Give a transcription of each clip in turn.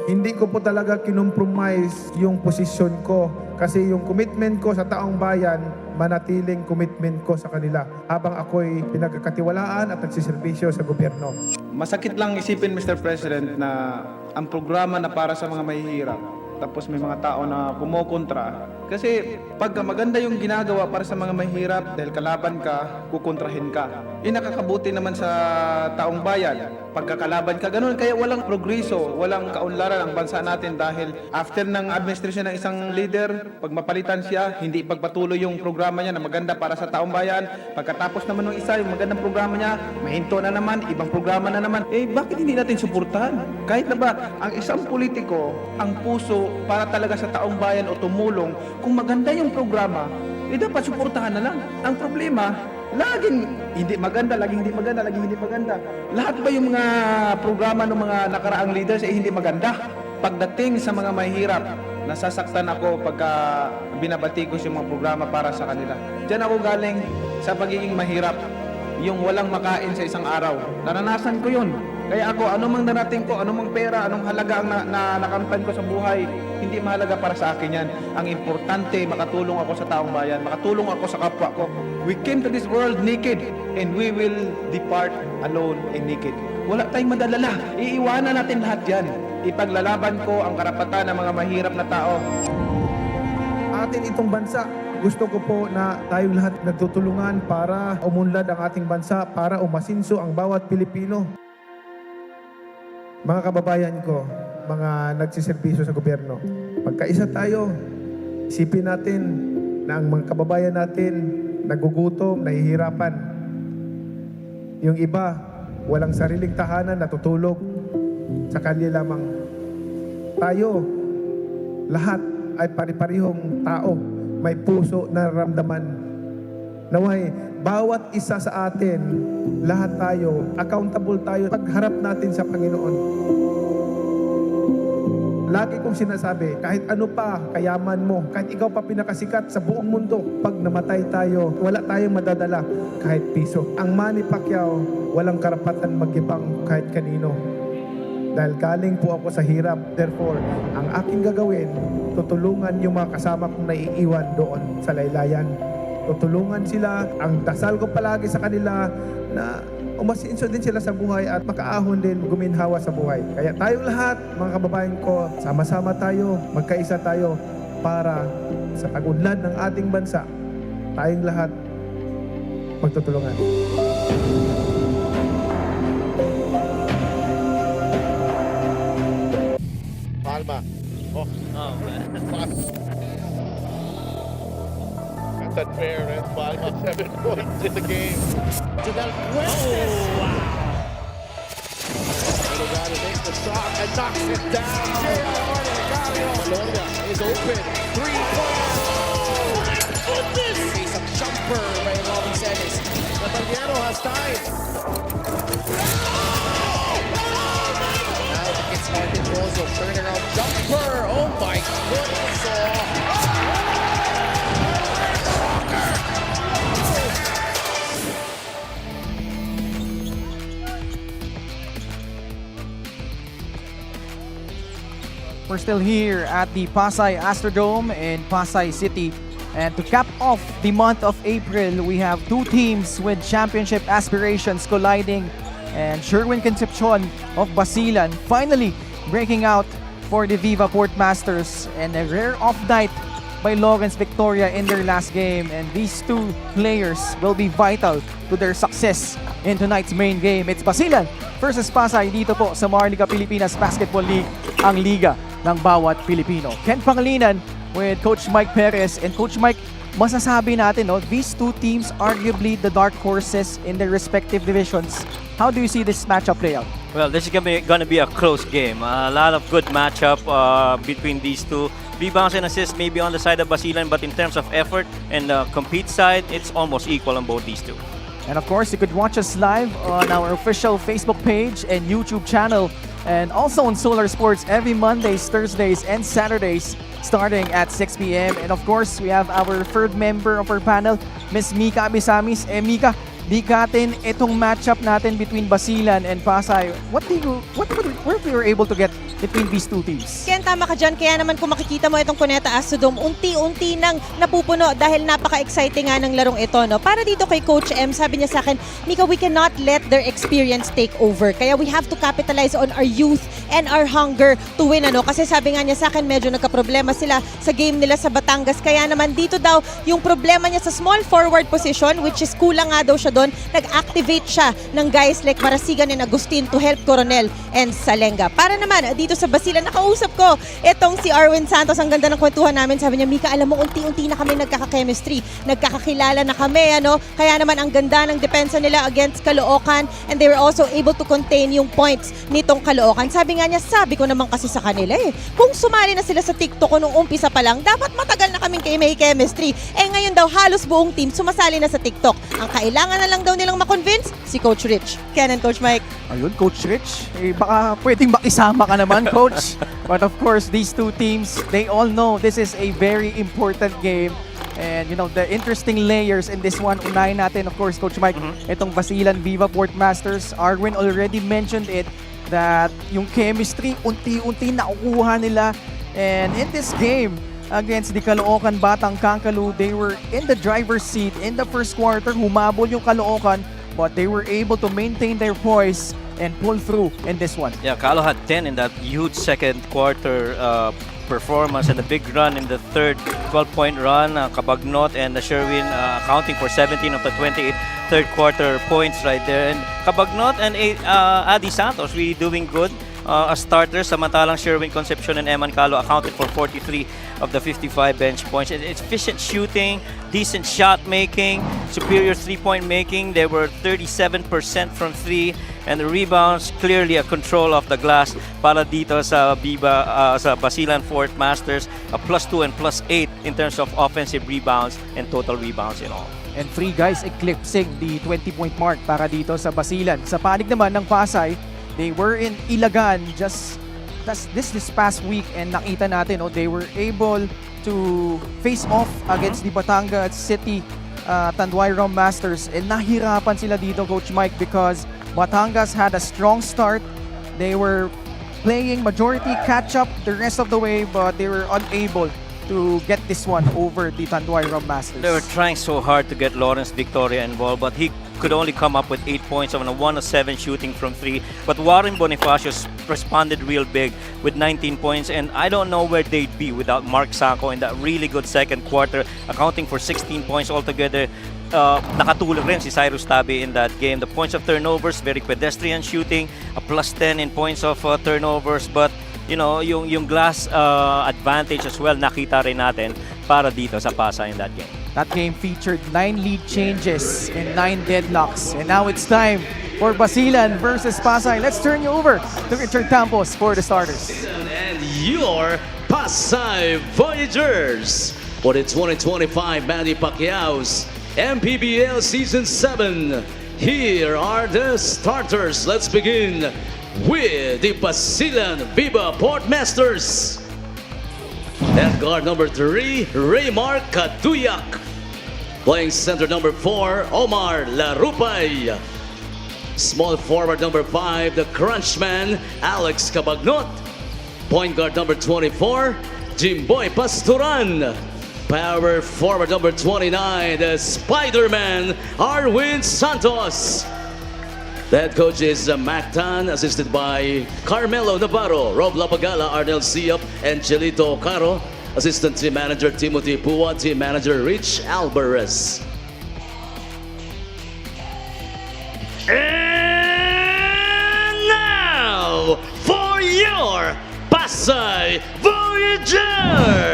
Hindi ko po talaga kinompromise yung posisyon ko kasi yung commitment ko sa taong bayan, manatiling commitment ko sa kanila habang ako'y pinagkakatiwalaan at nagsiservisyo sa gobyerno. Masakit lang isipin, Mr. President, na ang programa na para sa mga mahihirap, tapos may mga tao na kumokontra. Kasi pagka maganda yung ginagawa para sa mga mahirap, dahil kalaban ka, kukontrahin ka. Nakakabuti naman sa taong bayan. Pagkakalaban ka, ganun. Kaya walang progreso, walang kaunlaran ang bansa natin dahil after ng administration ng isang leader, pag mapalitan siya, hindi ipagpatuloy yung programa niya na maganda para sa taong bayan. Pagkatapos naman ng isa, yung magandang programa niya, mahinto na naman, ibang programa na naman. Bakit hindi natin suportahan? Kahit na ba, ang isang politiko, ang puso para talaga sa taong bayan o tumulong, kung maganda yung programa, dapat suportahan na lang. Ang problema, laging hindi maganda, laging hindi maganda, laging hindi maganda. Lahat ba yung mga programa ng mga nakaraang leaders hindi maganda? Pagdating sa mga mahirap, nasasaktan ako pagka binabatikos yung mga programa para sa kanila. Diyan ako galing sa pagiging mahirap. Yung walang makain sa isang araw. Naranasan ko yun. Kaya ako, anumang narating ko, anumang pera, anong halaga ang nakamtan ko sa buhay, hindi mahalaga para sa akin yan. Ang importante, makatulong ako sa taong bayan, makatulong ako sa kapwa ko. We came to this world naked, and we will depart alone and naked. Wala tayong madalala. Iiwanan natin lahat yan. Ipaglalaban ko ang karapatan ng mga mahirap na tao. Atin itong bansa, gusto ko po na tayong lahat nagtutulungan para umunlad ang ating bansa, para umasinso ang bawat Pilipino. Mga kababayan ko, mga nagsiservisyo sa gobyerno, magkaisa tayo. Isipin natin na ang mga kababayan natin nagugutom, nahihirapan. Yung iba, walang sariling tahanan, natutulog sa kalye lamang. Tayo, lahat ay pari-parihong tao, may puso na nararamdaman. Naway, bawat isa sa atin, lahat tayo, accountable tayo pagharap natin sa Panginoon. Lagi kong sinasabi, kahit ano pa kayaman mo, kahit ikaw pa pinakasikat sa buong mundo, pag namatay tayo, wala tayong madadala kahit piso. Ang Manny Pacquiao, walang karapatan magibang kahit kanino. Dahil galing po ako sa hirap. Therefore, ang aking gagawin, tutulungan yung mga kasama kong naiiwan doon sa laylayan. Tutulungan sila. Ang dasal ko palagi sa kanila na umasinso din sila sa buhay at makaahon din guminhawa sa buhay. Kaya tayong lahat, mga kababayan ko, sama-sama tayo, magkaisa tayo para sa pag-unlad ng ating bansa, tayong lahat magtutulungan. Palma. Oh, man. That's unfair, man. Palma, 7 points in the game. To Del Fuentes. Oh, wow. Delgado makes the shot and knocks it down. Malonia is open. 3-point. Oh, my goodness. Face a jumper by Robin Celis. Nataliano has time. It's Martin Rosso, turnaround jumper. Oh my goodness. We're still here at the Pasay Astrodome in Pasay City. And to cap off the month of April, we have two teams with championship aspirations colliding. And Sherwin Concepcion of Basilan finally breaking out for the Viva Port Masters, and a rare off night by Lawrence Victoria in their last game. And these two players will be vital to their success in tonight's main game. It's Basilan versus Pasay dito po sa Maharlika Pilipinas Basketball League, ang liga ng bawat Pilipino. Ken Pangilinan with Coach Mike Perez. And Coach Mike, masasabi natin, no, these two teams arguably the dark horses in their respective divisions. How do you see this matchup play out? Well, this is going to be a close game. A lot of good matchup between these two. Rebounds and assists maybe on the side of Basilan, but in terms of effort and the compete side, it's almost equal on both these two. And of course, you could watch us live on our official Facebook page and YouTube channel, and also on Solar Sports every Mondays, Thursdays, and Saturdays starting at 6 p.m. And of course, we have our third member of our panel, Miss Mika Abisamis. Mika, bikatin itong matchup natin between Basilan and Pasay. What were you able to get between these two teams. Ken, tama ka dyan. Kaya naman kung makikita mo itong Cuneta Astrodome, unti-unti nang napupuno dahil napaka-exciting nga ng larong ito. No? Para dito kay Coach M, sabi niya sa akin, Mika, we cannot let their experience take over. Kaya we have to capitalize on our youth and our hunger to win. Ano? Kasi sabi nga niya sa akin, medyo nagka-problema sila sa game nila sa Batangas. Kaya naman dito daw, yung problema niya sa small forward position, which is kulang nga daw siya doon, nag-activate siya ng guys like Marasigan and Agustin to help Coronel and Salenga. Para naman, dito sa Basilan, nakausap ko itong si Arwin Santos. Ang ganda ng kwentuhan namin. Sabi niya, Mika, alam mo, unti-unti na kami nagkaka-chemistry. Nagkakakilala na kami. Ano? Kaya naman, ang ganda ng depensa nila against Caloocan, and they were also able to contain yung points nitong Caloocan. Sabi nga niya, sabi ko naman kasi sa kanila kung sumali na sila sa TikTok ko nung umpisa pa lang, dapat matagal na kaming may chemistry. Ngayon daw, halos buong team sumasali na sa TikTok. Ang kailangan na lang daw nilang makonvince, si Coach Rich. Ken and Coach Mike. Ayun, Coach Rich. Baka pwedeng makisama ka naman, Coach. But of course, these two teams, they all know this is a very important game. And you know, the interesting layers in this one, unahin natin, of course, Coach Mike, itong Basilan Viva Port Masters. Arwin already mentioned it, that yung chemistry, unti-unti nakukuha nila. And in this game, against the Caloocan Batang Kangkalu, they were in the driver's seat in the first quarter. Humabol yung Caloocan, but they were able to maintain their poise and pull through in this one. Yeah, Calo had 10 in that huge second quarter performance and a big run in the third 12-point run. Kabagnot and Sherwin accounting for 17 of the 28 third quarter points right there. And Kabagnot and Adi Santos really doing good as starters. Samantalang Sherwin Concepcion and Eman Calo accounted for 43 of the 55 bench points. It's efficient shooting, decent shot making, superior three-point making. They were 37% from three, and the rebounds clearly a control of the glass para dito sa sa Basilan Fort Masters, a +2 and +8 in terms of offensive rebounds and total rebounds in all. And three guys eclipsing the 20-point mark para dito sa Basilan. Sa panig naman ng Pasay, they were in Ilagan just this past week, and nakita natin, they were able to face off against the Batangas City Tanduay-Ram Masters, and nahirapan sila dito, Coach Mike, because Batangas had a strong start. They were playing majority catch-up the rest of the way, but they were unable to get this one over the Tanduay-Ram Masters. They were trying so hard to get Lawrence Victoria involved, but he could only come up with 8 points on a 1 of 7 shooting from 3. But Warren Bonifacio responded real big with 19 points, and I don't know where they'd be without Mark Sacco in that really good second quarter, accounting for 16 points altogether. Nakatulog rin si Cyrus Tabi in that game. The points of turnovers, very pedestrian shooting, a +10 in points of turnovers, but you know, yung glass advantage as well nakita rin natin para dito sa Pasay in that game. That game featured 9 lead changes and 9 deadlocks. And now it's time for Basilan versus Pasay. Let's turn you over to Richard Campos for the starters. And your Pasay Voyagers for the 2025 Manny Pacquiao's MPBL Season 7. Here are the starters. Let's begin with the Basilan Viva Port Masters. At guard number 3, Raymar Katuyak. Playing center number 4, Omar Larupay. Small forward number 5, the Crunchman, Alex Cabagnot. Point guard number 24, Jimboy Pasturan. Power forward number 29, the Spider-Man, Arwin Santos. The head coach is Mactan, assisted by Carmelo Navarro, Rob Lapagala, Arnel Siop, and Chelito Caro. Assistant team manager Timothy Pua, team manager Rich Alvarez. And now for your Pasay Voyagers.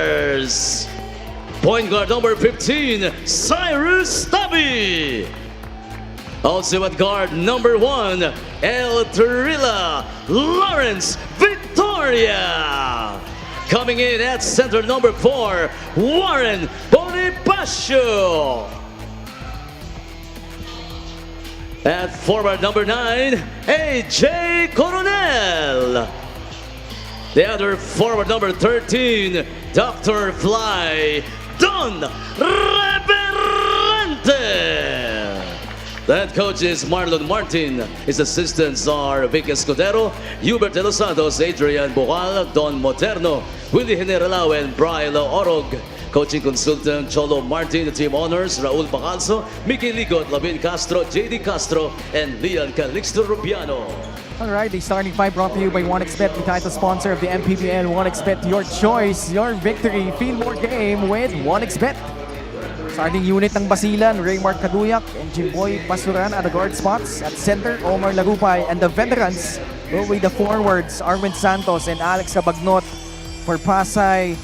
Point guard number 15, Cyrus Tabi. Also at guard number 1, El Trilla, Lawrence Victoria. Coming in at center number 4, Warren Bonifacio. At forward number 9, AJ Coronel. The other forward number 13, Dr. Fly, Don Reverente. The head coach is Marlon Martin. His assistants are Vic Escudero, Hubert de los Santos, Adrian Bocal, Don Moderno, Willie Generalao, and Brian Orog. Coaching consultant Cholo Martin. The team honors Raul Bacalso, Mickey Ligot, Lavin Castro, JD Castro, and Leon Calixto Rubiano. All right, the starting five brought to you by 1xBet, the title sponsor of the MPBL. 1xBet, your choice, your victory. Feel more game with 1xBet. Starting unit ng Basilan, Raymart Caduyak and Jimboy Pasuran at the guard spots. At center, Omar Lagupay, and the veterans go with the forwards, Arwin Santos and Alex Cabagnot. For Pasay,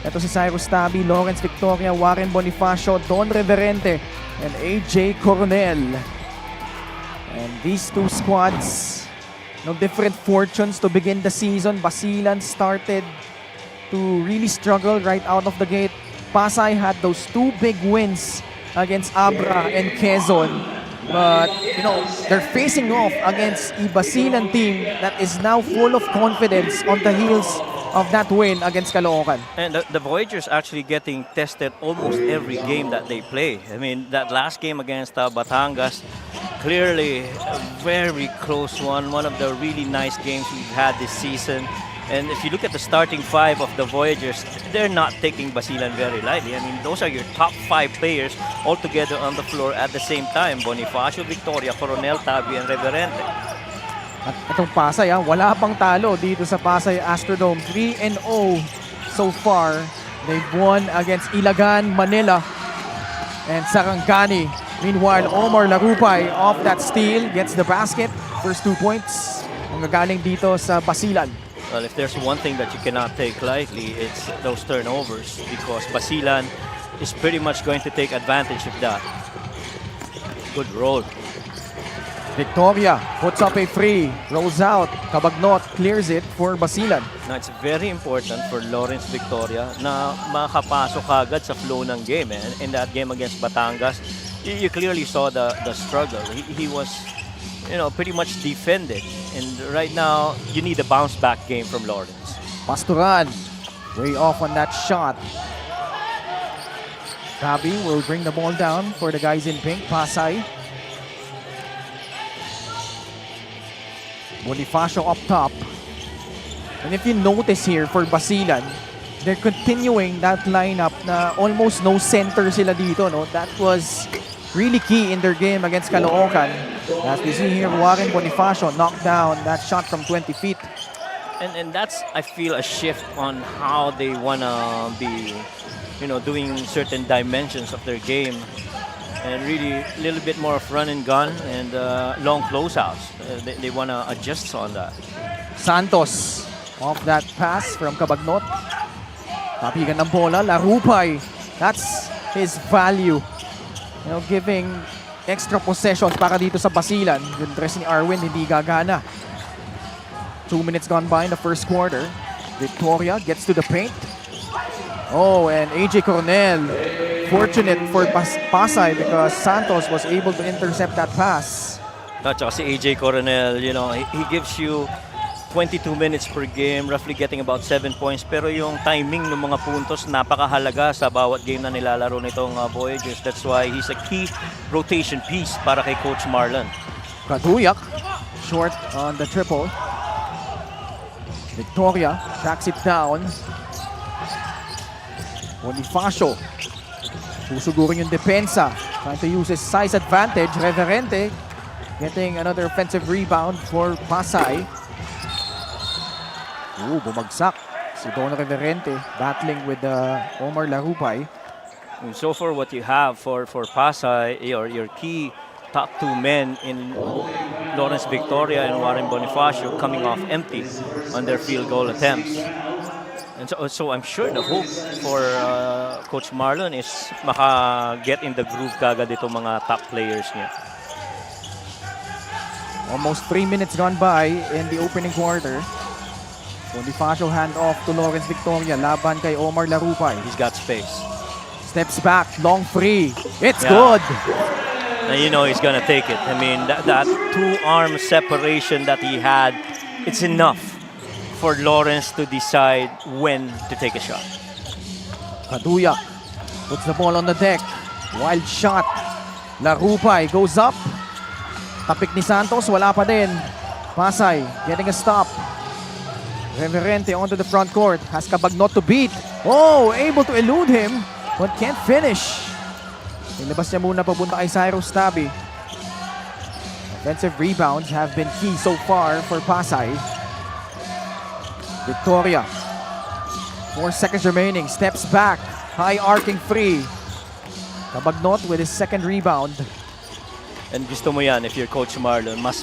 ito si Cyrus Tabi, Lawrence Victoria, Warren Bonifacio, Don Reverente, and AJ Coronel. And these two squads, no different fortunes to begin the season. Basilan started to really struggle right out of the gate. Pasay had those two big wins against Abra and Quezon. But, you know, they're facing off against a Basilan team that is now full of confidence on the heels of that win against Caloocan. And the Voyagers actually getting tested almost every game that they play. I mean, that last game against Batangas, clearly a very close one. One of the really nice games we've had this season. And if you look at the starting five of the Voyagers, they're not taking Basilan very lightly. I mean, those are your top 5 players all together on the floor at the same time. Bonifacio, Victoria, Coronel, Tabi, and Reverente. At itong Pasay, wala pang talo dito sa Pasay Astrodome. 3-0 so far. They've won against Ilagan, Manila, and Sarangani. Meanwhile, Omar Lagupay off that steal, gets the basket. First 2 points ang gagaling dito sa Basilan. Well, if there's one thing that you cannot take lightly, it's those turnovers, because Basilan is pretty much going to take advantage of that. Good roll. Victoria puts up a free, rolls out, Cabagnot clears it for Basilan. Now, it's very important for Lawrence Victoria na makapasok agad sa flow ng game. And in that game against Batangas, you clearly saw the struggle. He was, you know, pretty much defended. And right now, you need a bounce back game from Lawrence. Pasturan, way off on that shot. Tabi will bring the ball down for the guys in pink, Pasay. Bonifacio up top. And if you notice here for Basilan, they're continuing that lineup na almost no center sila dito, no? That was really key in their game against Caloocan. As we see here, Warren Bonifacio knocked down that shot from 20 feet. And that's, I feel, a shift on how they want to be, you know, doing certain dimensions of their game. And really a little bit more of run and gun and long closeouts. They want to adjust on that. Santos off that pass from Cabagnot. Tapigan ng bola, Larupay. That's his value. You know, giving extra possessions para dito sa Basilan. Yung dress ni Arwin hindi gagana. 2 minutes gone by in the first quarter. Victoria gets to the paint. Oh, and AJ Coronel. Fortunate for Pasay because Santos was able to intercept that pass. At saka si AJ Coronel, you know, he gives you 22 minutes per game, roughly getting about 7 points. Pero yung timing ng mga puntos, napakahalaga sa bawat game na nilalaro nitong Voyagers. That's why he's a key rotation piece para kay Coach Marlon. Caduyak, short on the triple. Victoria tracks it down. Bonifacio. Susugurin yung depensa. Trying to use his size advantage. Reverente getting another offensive rebound for Pasay. Bumagsak si Don Reverente battling with Omar Larupay. And so far what you have for Pasay, your key top 2 men in Lawrence Victoria and Warren Bonifacio coming off empty on their field goal attempts. And so I'm sure the hope for Coach Marlon is maka-get in the groove kagad itong mga top players niya. Almost 3 minutes gone by in the opening quarter. Bonifacio hand off to Lawrence Victoria. Laban kay Omar Larupay. He's got space. Steps back, long free. It's Yeah. good. Now you know he's gonna take it. I mean, that 2-arm separation that he had, it's enough for Lawrence to decide when to take a shot. Caduyak puts the ball on the deck. Wild shot. Larupay goes up. Tapik ni Santos, wala pa din. Pasay getting a stop. Reverente onto the front court. Has Cabagnot to beat. Oh, able to elude him, but can't finish. Nilabas niya muna papunta kay Cyrus Tabi. Offensive rebounds have been key so far for Pasay. Victoria. 4 seconds remaining. Steps back. High arcing free. Cabagnot with his second rebound. And gusto mo yan if you're Coach Marlon, mas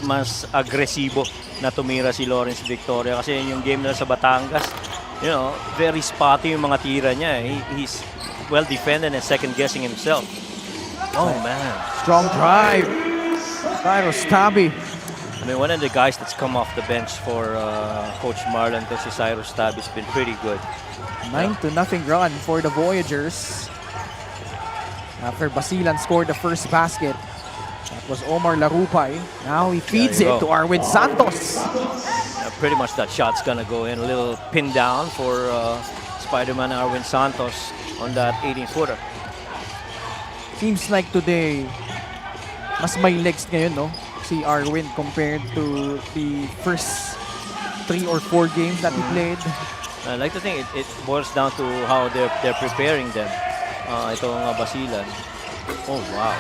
agresibo na tumira si Lawrence Victoria kasi yung game nila sa Batangas, you know, very spotty yung mga tira niya. He's well defended and second guessing himself. Oh man. Strong drive. Cyrus Tabi. I mean, one of the guys that's come off the bench for Coach Marlon, kasi Cyrus Tabi has been pretty good. 9-0 run for the Voyagers. After Basilan scored the first basket. That was Omar Larupay. Now he feeds There you it to go. Arwin Santos. Pretty much that shot's gonna go in. A little pin down for Spider-Man Arwin Santos on that 18-footer. Seems like today, mas may legs ngayon, no? Si Arwin compared to the first 3 or 4 games that he played. I like to think it boils down to how they're preparing them. Itong Basilan. Oh wow.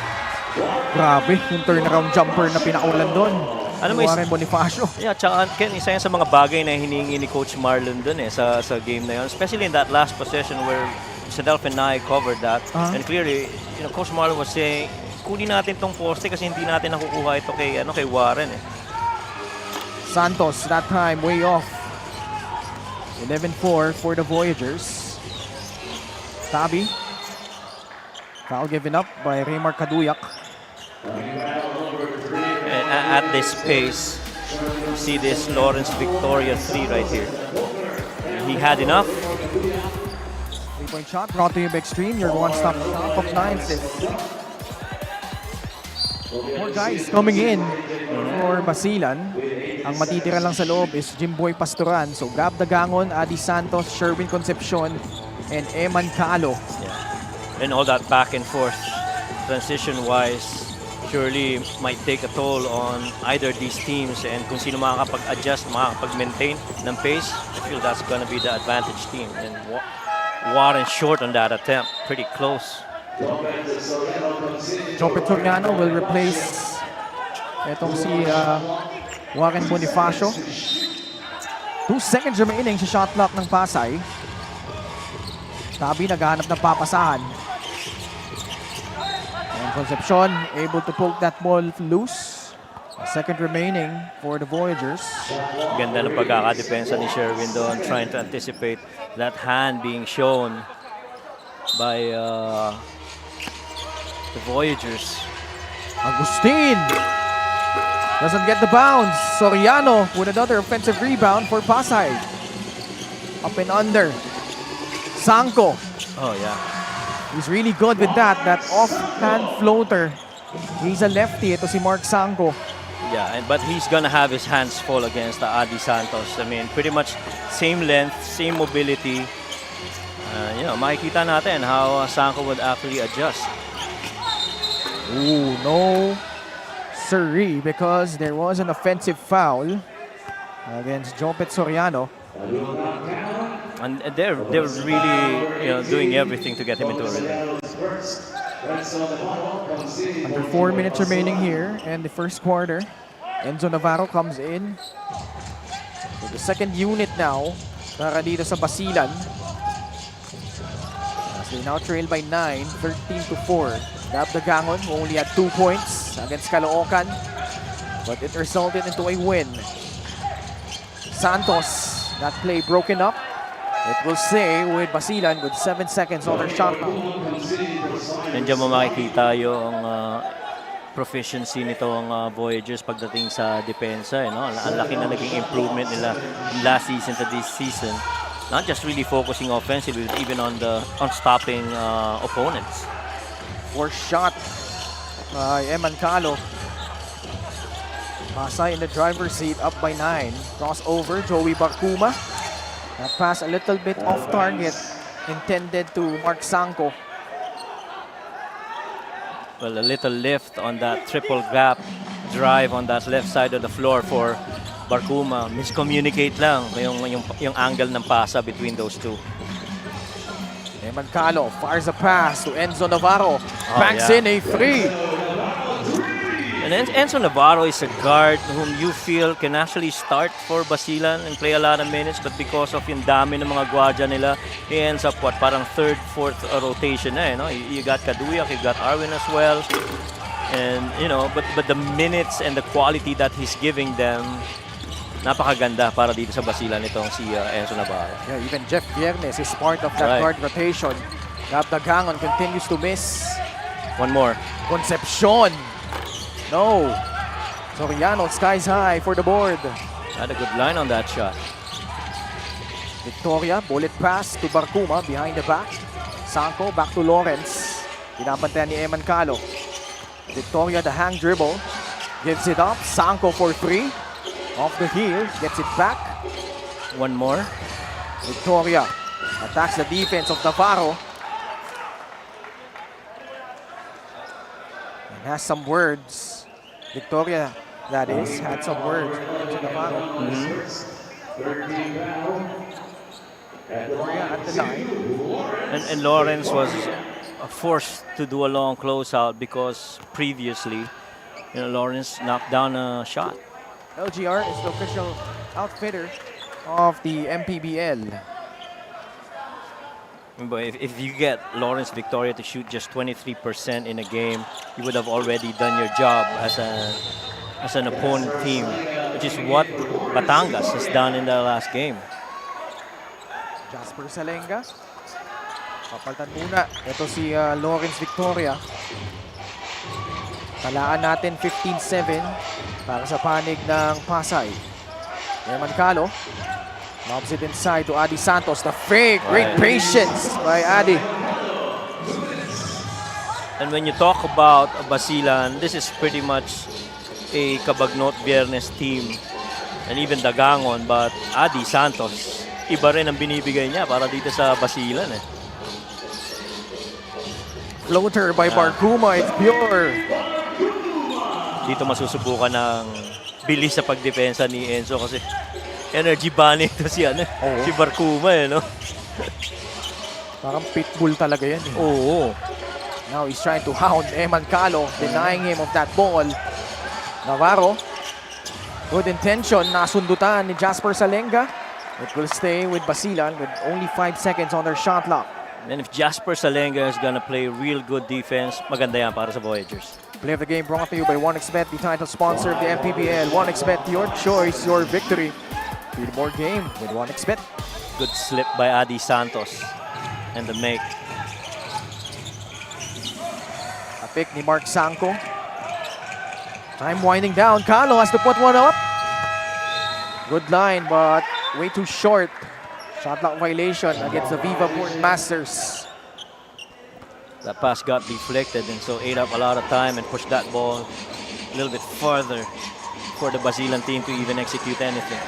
Grabe, yung turnaround jumper na pinakawalan doon. Ano mo Warren Bonifacio. Yeah, tsaka Ken, isa yan sa mga bagay na hinihingi ni Coach Marlon dun sa game na yun. Especially in that last possession where Sadelf and I covered that. And clearly, you know, Coach Marlon was saying, kunin natin tong poste kasi hindi natin nakukuha ito kay Warren eh. Santos, that time, way off. 11-4 for the Voyagers. Tabi. Foul given up by Raymar Kaduyak. And at this pace, you see this Lawrence Victoria 3 right here. He had enough. 3-point shot brought to you by Extreme, your one-stop shop of 9-6. More guys coming in for Basilan. Ang matitira lang sa loob is Jimboy Pastoran. So Gab Dagangon, Adi Santos, Sherwin Concepcion, and Eman Calo. And all that back and forth transition-wise surely might take a toll on either these teams, and kung sino makakapag-adjust, makakapag-maintain ng pace, I feel that's gonna be the advantage team. And Warren short on that attempt, pretty close. Joe Petroniano will replace itong si Warren Bonifacio. 2 seconds remaining sa shot clock ng Pasay. Tabi naghahanap ng papasahan. And Concepcion able to poke that ball loose. A second remaining for the Voyagers. Ganda ng pagkakadepensa ni Sherwin doon, trying to anticipate that hand being shown by the Voyagers. Agustin doesn't get the bounce. Soriano with another offensive rebound for Pasay. Up and under. Sanko. Oh yeah. He's really good with that offhand floater. He's a lefty. Ito si Mark Sanko. Yeah, but he's gonna have his hands full against Adi Santos. I mean, pretty much same length, same mobility. You know, makikita natin how Sanko would actually adjust. Ooh, no siree, because there was an offensive foul against Jopet Soriano. And they're really, you know, doing everything to get him into a rhythm. Under 4 minutes remaining here in the first quarter. Enzo Navarro comes in. So the second unit now para dito sa Basilan. As they now trail by 9, 13-4. Gab Dagangon only had 2 points against Caloocan, but it resulted into a win. Santos, that play broken up. It will stay with Basilan with 7 seconds on their shot clock. Nandiyan mo makikita yung proficiency nitong Voyagers pagdating sa depensa. No? Ang laki na naging improvement nila last season to this season. Not just really focusing offensively, but even on stopping opponents. Fourth shot by Eman Calo. Pasay in the driver's seat, up by 9. Crossover, Joey Barcuma. That pass a little bit off target, intended to Mark Sanko. Well, a little lift on that triple gap drive on that left side of the floor for Barkuma. Miscommunicate lang yung angle ng pasa between those two. Eman Calo fires a pass to Enzo Navarro. Banks yeah. in a three. And Enzo Navarro is a guard whom you feel can actually start for Basilan and play a lot of minutes, but because of yung dami ng mga gwardiya nila, he ends up parang third, fourth rotation na, no? You got Kaduyak, you got Arwin as well. And, but the minutes and the quality that he's giving them, napakaganda para dito sa Basilan itong si Enzo Navarro. Yeah, even Jeff Viernes is part of that guard rotation. Gab Dagangon continues to miss. One more. Concepcion. No. Soriano skies high for the board. Had a good line on that shot. Victoria, bullet pass to Barkuma behind the back. Sanko back to Lawrence. Pinapantayan ni Eman Calo. Victoria, the hang dribble. Gives it up. Sanko for three. Off the heel. Gets it back. One more. Victoria attacks the defense of Navarro. And has some words. Victoria, that is, had some words to Navarro. Victoria at the line. And Lawrence was forced to do a long closeout because previously, Lawrence knocked down a shot. LGR is the official outfitter of the MPBL. But if you get Lawrence Victoria to shoot just 23% in a game, you would have already done your job as an opponent team, which is what Batangas has done in the last game. Jasper Salenga. Papaltan muna. Ito si Lawrence Victoria. Talaan natin 15-7 para sa panig ng Pasay. Eman Calo. Lobs it inside to Adi Santos. The fake. Great patience by Adi. And when you talk about Basilan, this is pretty much a Cabagnot Viernes team. And even Dagangon, but Adi Santos, iba rin ang binibigay niya para dito sa Basilan. Floater by Barkuma. It's pure. Dito masusubukan ng bilis sa pagdepensa ni Enzo kasi energy bunny ito si Barkuma, no? Parang pitbull talaga yan. Oo. Now he's trying to hound Eman Calo, denying him of that ball. Navarro, good intention, nasundutan ni Jasper Salenga. It will stay with Basilan with only 5 seconds on their shot clock. And if Jasper Salenga is gonna play real good defense, maganda yan para sa Voyagers. Play of the game brought to you by 1xBet, the title sponsor of the MPBL. 1xBet, your choice, your victory. Feel more game with 1xBet. Good slip by Adi Santos and the make. A pick ni Mark Sanko. Time winding down. Calo has to put one up. Good line, but way too short. Shot clock violation against the Viva Port Masters. That pass got deflected and so ate up a lot of time and pushed that ball a little bit farther for the Basilan team to even execute anything.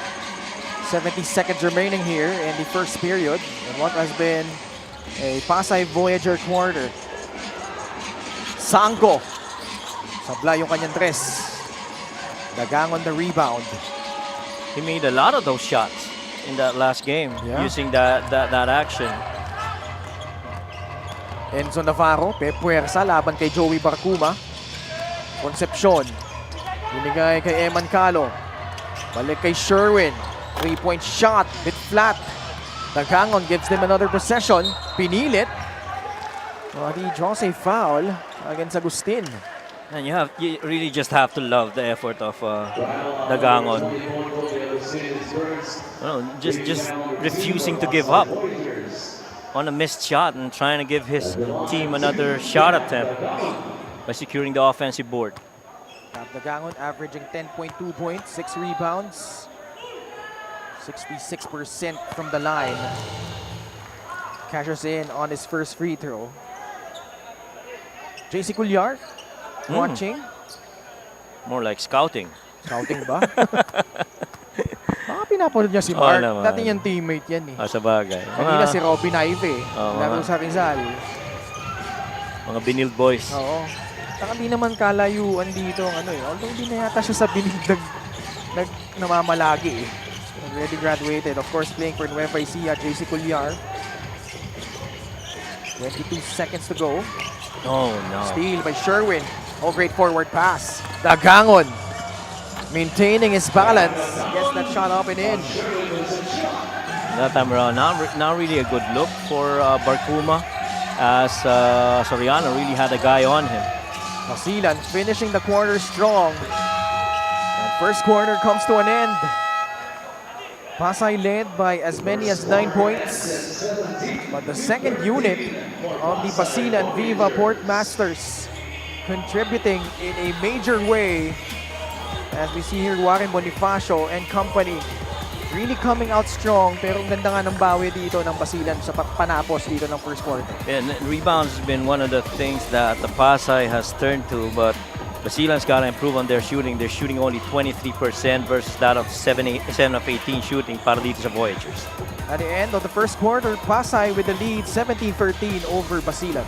70 seconds remaining here in the first period in what has been a Pasay Voyager quarter. Sanko. Sabla yung kanyang tres. Dagang on the rebound. He made a lot of those shots in that last game using that action. Enzo Navarro, pepuwersa laban kay Joey Barkuma. Concepcion. Binigay kay Eman Calo. Balik kay Sherwin. 3-point shot, bit flat. Dagangon gives them another possession. Pinilit. But he draws a foul against Agustin. And you really just have to love the effort of Dagangon. Just refusing to give up on a missed shot and trying to give his team another shot attempt by securing the offensive board. Dagangon averaging 10.2 points, 6 rebounds. 66% from the line. Cashes in on his first free throw. JC Culyar watching. More like scouting. Scouting ba? Pinapanood niya si Mark. naman. Dati niyang teammate yan eh. Sa bagay. Kanina si Robin Ive. Oo, Laro sa Rizal. Mga Binild boys. Oo. Saka hindi naman kalayuan dito ang ano eh. Although hindi na yata siya sa binig namamalagi eh. Already graduated. Of course, playing for Nueva Ecija, JC Culyar. 22 seconds to go. Oh, no. Steal by Sherwin. Oh, great forward pass. Dagangon maintaining his balance. Gets that shot up and in. That time around, not really a good look for Barkuma, as Soriano really had a guy on him. Basilan finishing the quarter strong. And first quarter comes to an end. Pasay led by as many as 9 points. But the second unit of the Basilan Viva Port Masters contributing in a major way. As we see here, Warren Bonifacio and company really coming out strong. Pero ang ganda nga ng bawi dito ng Basilan sa panapos dito ng first quarter. And rebounds has been one of the things that the Pasay has turned to, but Basilan's got to improve on their shooting. They're shooting only 23% versus that of 7 of 18 shooting para dito sa Voyagers. At the end of the first quarter, Pasay with the lead 17-13 over Basilan.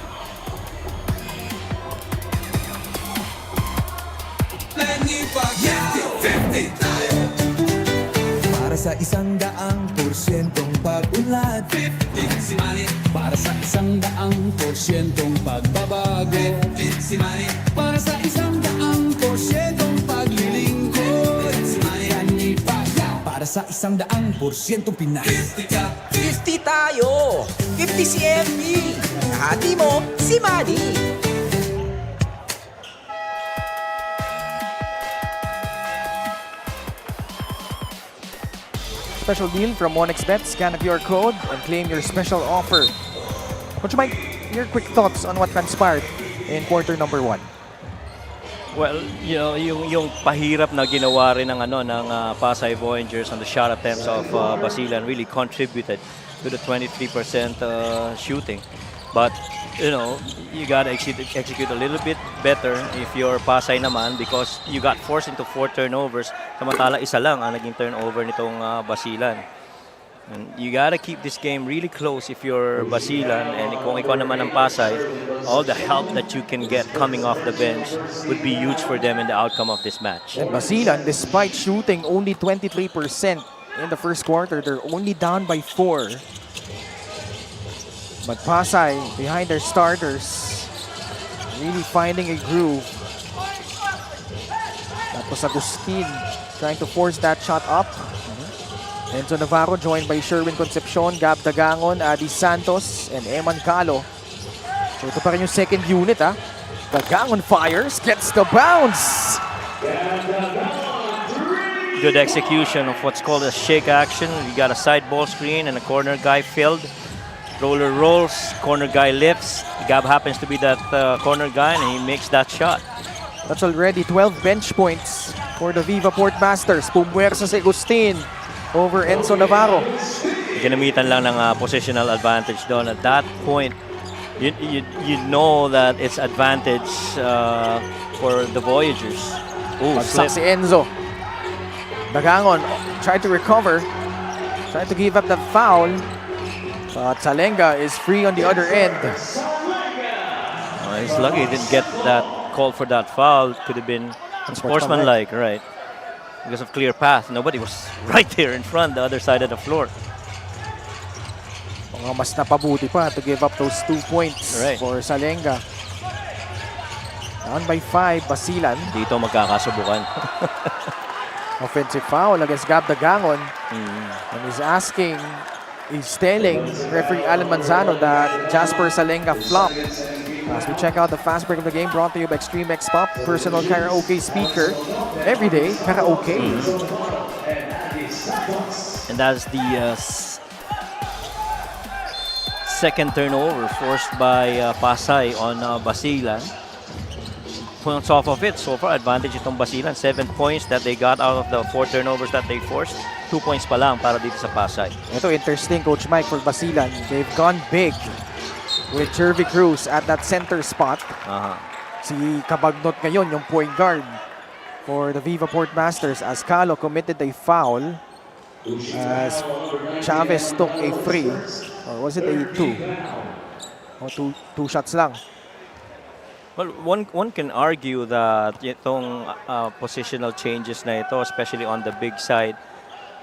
Para sa 100%'ong pag-unlad, 50 si Manny. Para sa 100%'ong pagbabago, 50 si Manny. Para sa 100%'ong paglilingkod, 50 si Manny. Para sa 100%'ong Pinas, 50 tayo, 50 si MB. Hati mo si Manny. Special deal from 1xBet. Scan a QR code and claim your special offer. Coach Mike, your quick thoughts on what transpired in quarter number 1. Well, you know, yung pahirap na ginawa rin ng Pasay Voyagers on the shot attempts of Basilan really contributed to the 23% shooting. But you know, you gotta execute a little bit better if you're Pasay naman, because you got forced into 4 turnovers. Samantala isa lang ang naging turnover nitong Basilan. And you gotta keep this game really close if you're Basilan, and kung ikaw naman ang Pasay, all the help that you can get coming off the bench would be huge for them in the outcome of this match. And Basilan, despite shooting only 23% in the first quarter, they're only down by 4. But Pasay, behind their starters, really finding a groove. Tapos Agustin trying to force that shot up. Enzo Navarro joined by Sherwin Concepcion, Gab Dagangon, Adi Santos, and Eman Calo. So ito pa rin yung second unit ha. Dagangon fires, gets the bounce. Good execution of what's called a shake action. You got a side ball screen and a corner guy filled. Roller rolls, corner guy lifts. Gab happens to be that corner guy, and he makes that shot. That's already 12 bench points for the Viva Port Masters. Pumwersa si Agustin over Enzo Navarro. Ginamitan lang ng positional advantage doon. At that point, you know that it's advantage for the Voyagers. Ooh, Pagsak slip. si Enzo. Dagangon tried to recover, tried to give up the foul. But Salenga is free on the other end. He's lucky he didn't get that call for that foul. Could have been unsportsmanlike, right? Because of clear path. Nobody was right there in front, the other side of the floor. Mga mas napabuti pa to give up those 2 points for Salenga. Down by 5, Basilan. Dito magkakasubukan. Offensive foul against Gab Dagangon. And he's telling referee Alan Manzano that Jasper Salenga flopped. As we check out the fast break of the game, brought to you by Extreme X Pop, personal karaoke speaker. Everyday karaoke. And that's the second turnover forced by Pasay on Basilan. Points off of it, so far advantage itong Basilan. 7 points that they got out of the 4 turnovers that they forced. 2 points pa lang para dito sa Pasay. Ito interesting, Coach Mike, for Basilan. They've gone big with Jervy Cruz at that center spot. Si Cabagnot ngayon, yung point guard for the Viva Port Masters, as Calo committed a foul as Chavez took a free. Or was it a 2? O 2 shots lang. Well, one can argue that itong positional changes na ito, especially on the big side,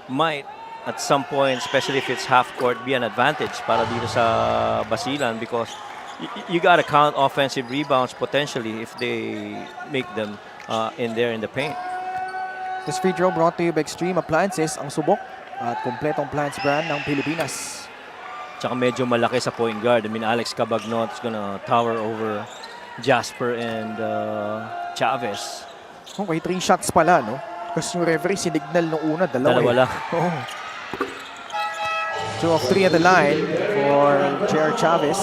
might at some point, especially if it's half court, be an advantage para dito sa Basilan because you got to count offensive rebounds potentially if they make them in the paint. This free throw brought to you by Extreme Appliances, ang subok at kompletong appliance brand ng Pilipinas. Tsaka medyo malaki sa point guard. I mean, Alex Cabagnot is gonna tower over Jasper and Chavez. Okay, 3 shots pala, no? Kasi yung referee sinignal nung una, Dalawa lang. Oh. 2 of 3 at the line for J.R. Chavez.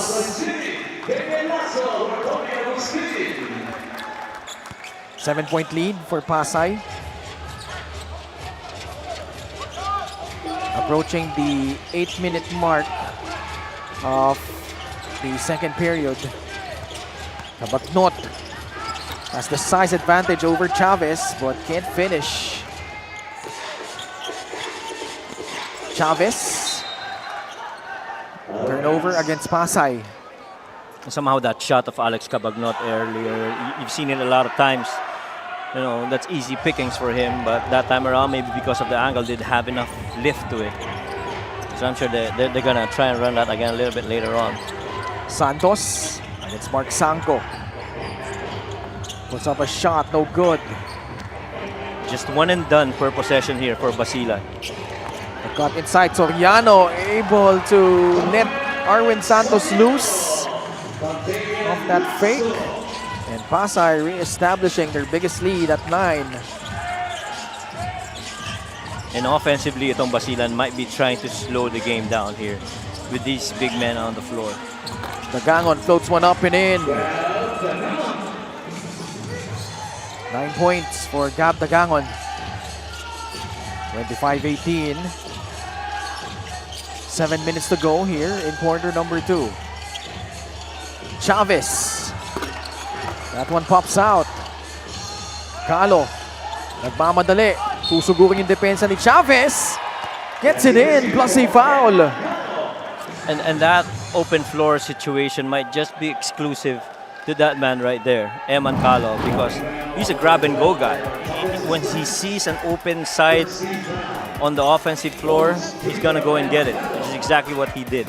Seven-point lead for Pasay. Approaching the 8-minute mark of the second period. Cabagnot has the size advantage over Chavez but can't finish. Chavez. Turnover against Pasay. Somehow that shot of Alex Cabagnot earlier, you've seen it a lot of times. You know, that's easy pickings for him, but that time around, maybe because of the angle, didn't have enough lift to it. So I'm sure they're gonna try and run that again a little bit later on. Santos against Mark Sanko. Puts up a shot, no good. Just one and done per possession here for Basilan. Got inside, Soriano able to let Arwin Santos loose off that fake. And Pasay re-establishing their biggest lead at 9. And offensively, itong Basilan might be trying to slow the game down here with these big men on the floor. Dagangon floats one up and in. 9 points for Gab Dagangon. 25-18. 7 minutes to go here in quarter number 2. Chavez. That one pops out. Calo. Nagmamadali. Susugurin yung depensa ni Chavez. Gets it in. Plus a foul. And that open floor situation might just be exclusive to that man right there, Eman Calo, because he's a grab-and-go guy. When he sees an open side on the offensive floor, he's gonna go and get it, which is exactly what he did.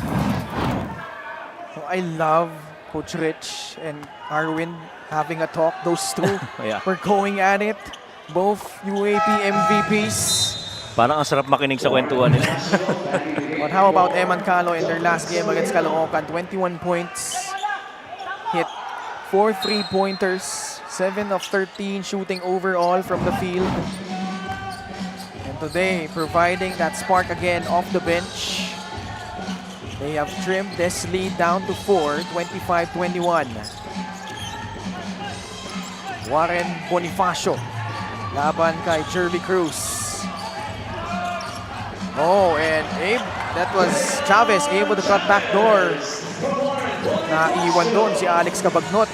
I love Coach Rich and Arwin having a talk. Those two Yeah. were going at it. Both UAP MVPs. Parang ang sarap makinig sa kwentuhan nila. But how about Eman Calo in their last game against Caloocan? 21 points. Hit 4 3-pointers. 7 of 13 shooting overall from the field. And today, providing that spark again off the bench. They have trimmed this lead down to 4, 25-21. Warren Bonifacio. Laban kay Jervy Cruz. Oh, and Abe, that was Chavez able to cut back door. Naiwan doon si Alex Cabagnot.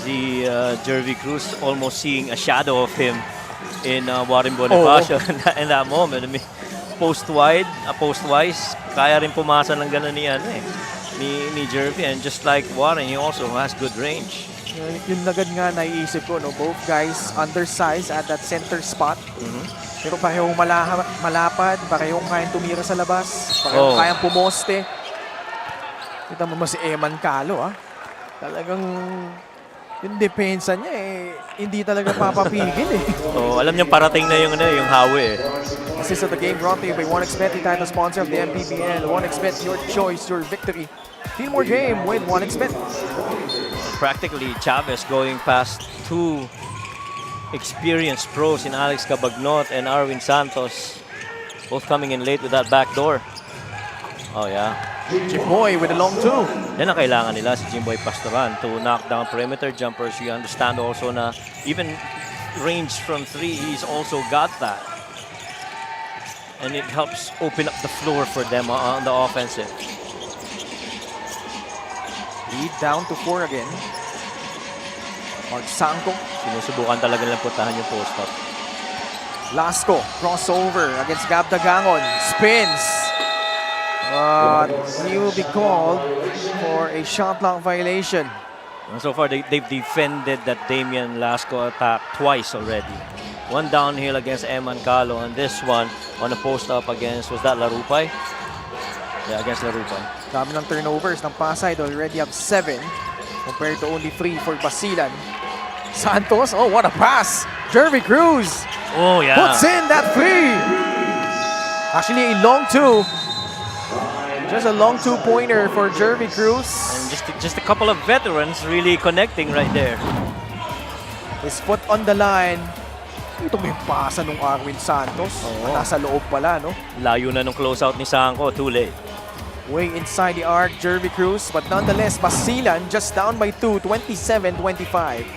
Si Jervy Cruz almost seeing a shadow of him in Warren Bonifacio in that moment. I mean, post-wise, kaya rin pumasa ng gano'n ni Jervy. And just like Warren, he also has good range. Yun agad nga naiisip ko, no? Both guys undersized at that center spot. Pero parehong malapad, parehong kayang tumira sa labas, parehong kayang pumoste. Kita mo si Eman Calo, ah. Talagang yung depensa niya, hindi talaga papapigil, So, alam niyang parating na yung hawi, Assist of the game brought to you by 1xBet, the title sponsor of the MPBL. 1xBet, your choice, your victory. Feel more game with 1xBet. Practically, Chavez going past two experienced pros in Alex Cabagnot and Arwin Santos. Both coming in late with that back door. Oh, yeah. Jimboy with a long two. Yan ang kailangan nila, si Jimboy Pastoran, to knock down perimeter jumpers. You understand also na even range from 3, he's also got that. And it helps open up the floor for them on the offensive. Lead down to 4 again. Mark Sanko. Sinusubukan talaga nilang putahan yung post-up. Lasco, crossover against Gab Dagangon. Spins. He will be called for a shot clock violation. And so far, they've defended that Damian Lasco attack twice already. One downhill against Eman Calo, and this one on a post-up against, was that Larupay? Yeah, against Larupay. Dami ng turnovers ng Pasay. They already have 7 compared to only 3 for Basilan. Santos, oh, what a pass! Jervy Cruz Oh, yeah. puts in that 3. Actually, a long 2. Just a long 2-pointer for Jervy Cruz. And just a couple of veterans really connecting right there. His foot on the line. Ito may pasa nung Arwin Santos. Oo. Nasa loob pala, no? Layo na nung closeout ni Sanko, too late. Way inside the arc, Jervy Cruz. But nonetheless, Basilan just down by 2, 27-25.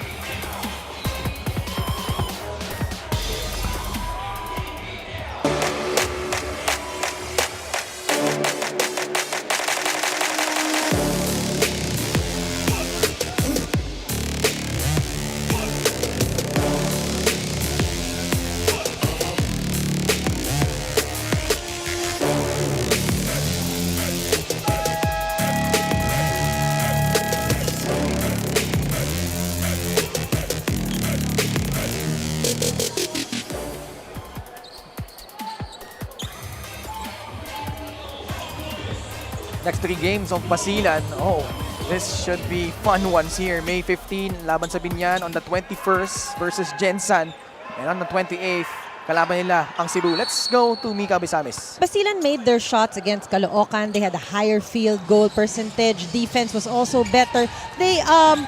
Next 3 games of Basilan. Oh, this should be fun ones here. May 15, laban sa Binyan. On the 21st versus Gensan. And on the 28th, kalaban nila ang Cebu. Let's go to Mika Bisamis. Basilan made their shots against Caloocan. They had a higher field goal percentage. Defense was also better. They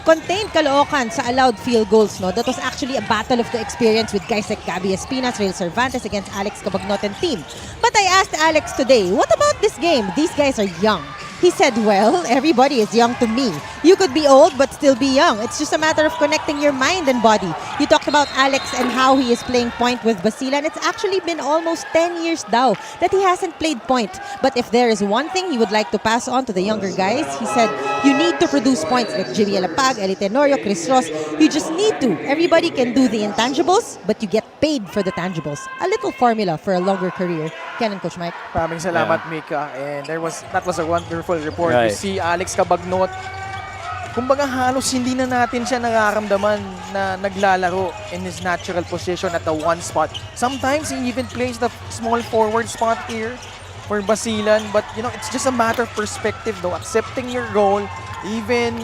contained Caloocan sa allowed field goals. No? That was actually a battle of the experience with guys like Gabby Espinas, Rail Cervantes against Alex Cabagnoten team. But I asked Alex today, what about this game? These guys are young. He said, well, everybody is young to me. You could be old but still be young. It's just a matter of connecting your mind and body. You talked about Alex and how he is playing point with Basilan. It's actually been almost 10 years now that he hasn't played point. But if there is one thing he would like to pass on to the younger guys, he said, you need to produce points like Jimmy Alapag, Eli Tenorio, Chris Ross. You just need to. Everybody can do the intangibles, but you get paid for the tangibles. A little formula for a longer career. Ken and Coach Mike. Maraming salamat, Mika. And that was a wonderful report. Right. You see Alex Cabagnot. Kumbaga halos hindi na natin siya nararamdaman na naglalaro in his natural position at the one spot. Sometimes he even plays the small forward spot here for Basilan. But you know, it's just a matter of perspective though. Accepting your role. Even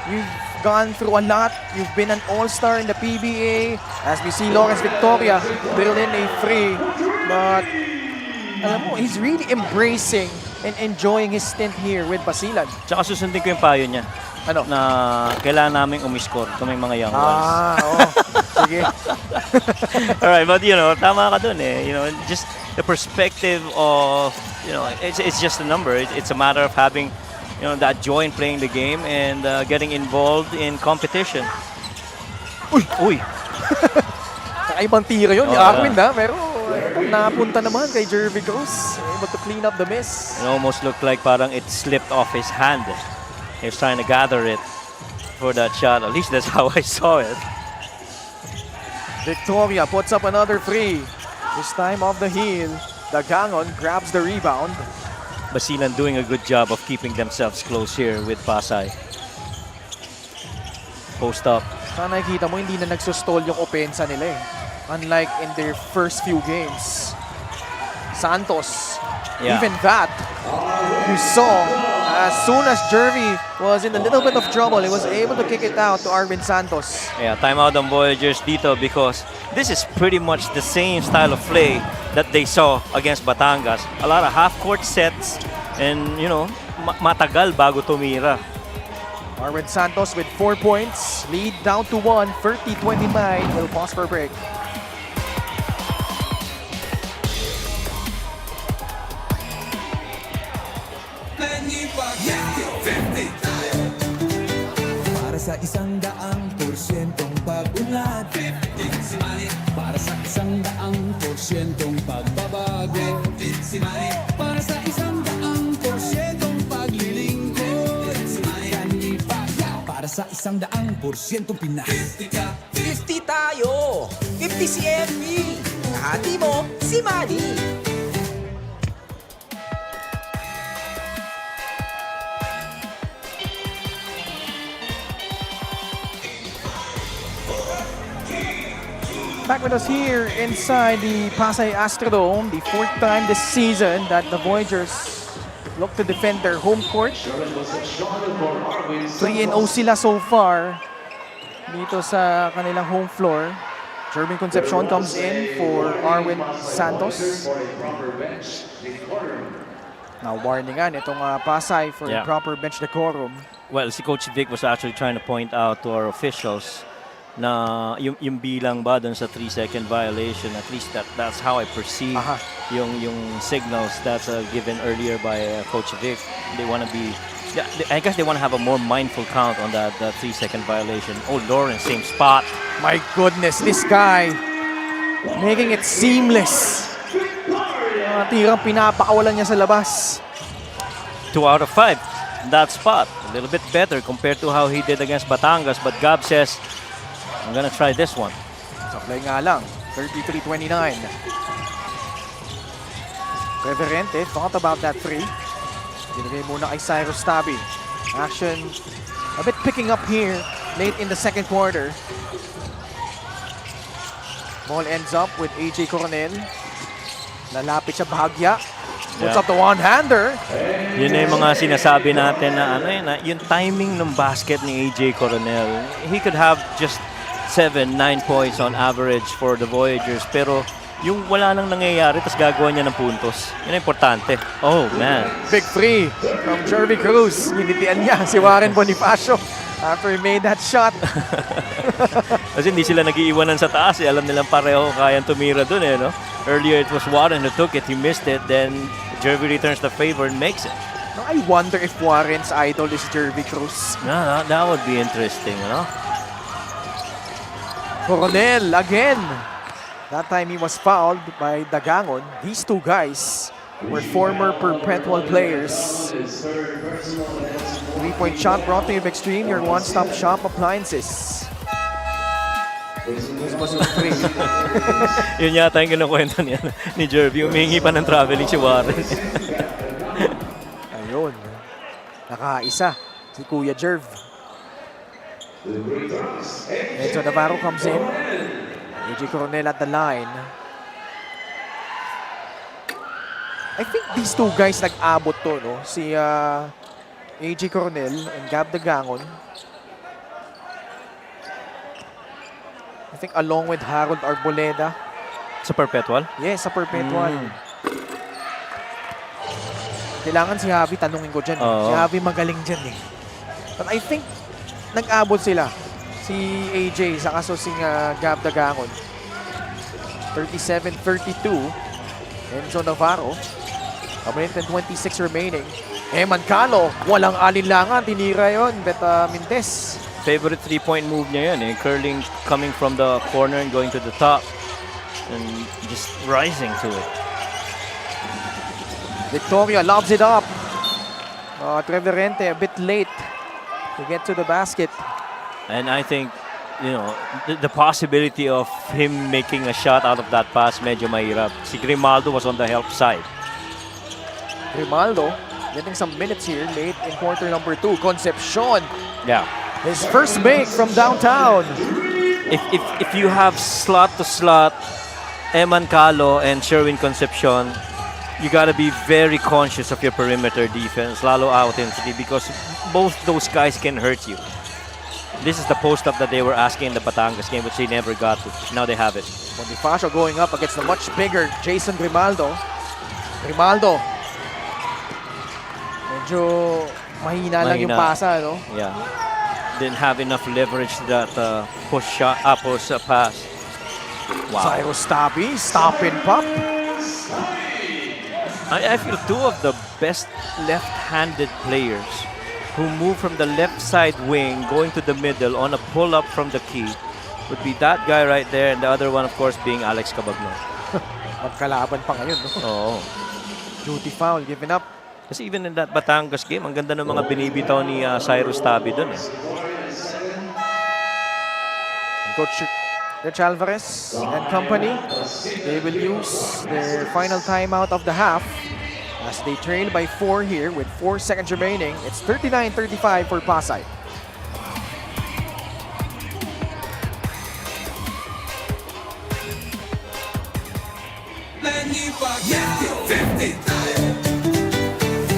you've gone through a lot. You've been an all-star in the PBA. As we see Lawrence Victoria drill in a 3. But alam mo, he's really embracing and enjoying his stint here with Basilan. Tsaka susundin ko yung payo niya. Ano? Na kailangan naming umiscore kaming mga young ones. Oo. Sige. Alright, but you know, tama ka dun eh. You know, just the perspective of, you know, it's just a number. It's a matter of having, you know, that joy in playing the game and getting involved in competition. Uy! Kakaibang tira yun, ni Oo, Arwin na. Pero napunta naman kay Jervy Cruz. Able to clean up the miss. It almost looked like parang it slipped off his hand. He was trying to gather it for that shot. At least that's how I saw it. Victoria puts up another 3. This time off the heel. Dagangon grabs the rebound. Basilan doing a good job of keeping themselves close here with Pasay. Post up. Sana nakikita mo, hindi na nagsustall yung opensa nila eh. Unlike in their first few games. Santos. Yeah. Even that, you saw, as soon as Jervy was in a little bit of trouble, he was able to kick it out to Arvin Santos. Yeah, timeout on Voyagers dito because this is pretty much the same style of play that they saw against Batangas. A lot of half-court sets and, you know, matagal bago tumira. Arvin Santos with 4 points, lead down to 1, 30-29. We'll pause for a break. Para sa 100% pag-unlad, 50 si Manny. Para sa 100% pagbabago, 50 si Manny. Para sa 100% paglilingkod, si Manny. Para sa 100% Pinas, 50 ka. 50 tayo! 50 si MP! Kahati mo, si Manny! Back with us here inside the Pasay Astrodome, the 4th time this season that the Voyagers look to defend their home court. 3-0 sila so far dito sa kanilang home floor. Jervin Concepcion comes in for Arwin Santos. Now warningan itong Pasay for improper bench decorum. Well, si Coach Vic was actually trying to point out to our officials na yung bilang ba dun sa 3-second violation, at least that's how I perceive yung signals that's given earlier by Coach Vic. They want to be, I guess they want to have a more mindful count on that 3-second violation. Oh, Lawrence, same spot. My goodness, this guy making it seamless. Tirang pinapakawalan niya sa labas. 2 out of 5 in that spot. A little bit better compared to how he did against Batangas, but Gab says, I'm gonna try this one. Sablay nga lang, 33-29. Reverente thought about that 3. Binigay muna kay Cyrus Tabi. Action a bit picking up here late in the second quarter. Ball ends up with AJ Coronel. Lalapit siya bahagya. Puts up the one-hander. Yun na yung mga sinasabi natin na yung timing ng basket ni AJ Coronel. He could have just 7-9 points on average for the Voyagers, pero yung wala nang nangyayari tapos gagawa niya ng puntos. Yun ang importante. Oh, man. Big 3 from Jervy Cruz. Ninitian niya si Warren Bonifacio after he made that shot. Kasi hindi sila nag-iiwanan sa taas. Alam nilang pareho kayang tumira dun no? Earlier it was Warren who took it. He missed it. Then Jervy returns the favor and makes it. I wonder if Warren's idol is Jervy Cruz. No, that would be interesting, Coronel again. That time he was fouled by Dagangon. These two guys were former perpetual players. 3-point shot brought to you by Extreme, your one-stop shop appliances. This was a 3. Yun yata yung kinukwento niya ni Jervy. Umihingi pa ng traveling si Warren. Ayun. Nakaisa si Kuya Jerv. Enzo Navarro comes in. AJ Coronel at the line. I think these two guys nag-abot to, no? Si AJ Coronel and Gab Dagangon. I think along with Harold Arboleda. Sa Perpetual? Yes, sa Perpetual. Kailangan si Javi, tanungin ko dyan. Si Javi magaling dyan eh. But I think nag-abot sila. Si AJ sa kaso si Gab Dagangon. 37-32. Enzo Navarro. A minute and 26 remaining. Eman Calo, walang alinlangan. Tinira yun. Beta Mintes. Favorite 3-point move niya yan curling coming from the corner and going to the top. And just rising to it. Victoria lobs it up. Treverente a bit late to get to the basket. And I think, the possibility of him making a shot out of that pass medyo mahirap. Si Grimaldo was on the help side. Grimaldo getting some minutes here late in quarter number 2. Concepcion. Yeah. His first make from downtown. If you have slot to slot, Eman Calo and Sherwin Concepcion, you gotta be very conscious of your perimeter defense, lalo out intensity, because both those guys can hurt you. This is the post-up that they were asking in the Batangas game, which they never got to. Now they have it. Bonifacio going up against the much bigger Jason Grimaldo. Grimaldo. Medyo mahina lang yung pasa, no? Yeah. Didn't have enough leverage to that push pass. Wow. Cyrus Tabi, stop and pop. I feel two of the best left-handed players who move from the left side wing going to the middle on a pull-up from the key would be that guy right there, and the other one, of course, being Alex Cabagno. Magkalaban pa ngayon, no? Oo. Duty foul given up. Kasi even in that Batangas game, ang ganda ng mga binibitaw ni Cyrus Tabi dun. Coach Rich Alvarez and company, they will use their final timeout of the half as they trail by 4 here with 4 seconds remaining. It's 39-35 for Pasay.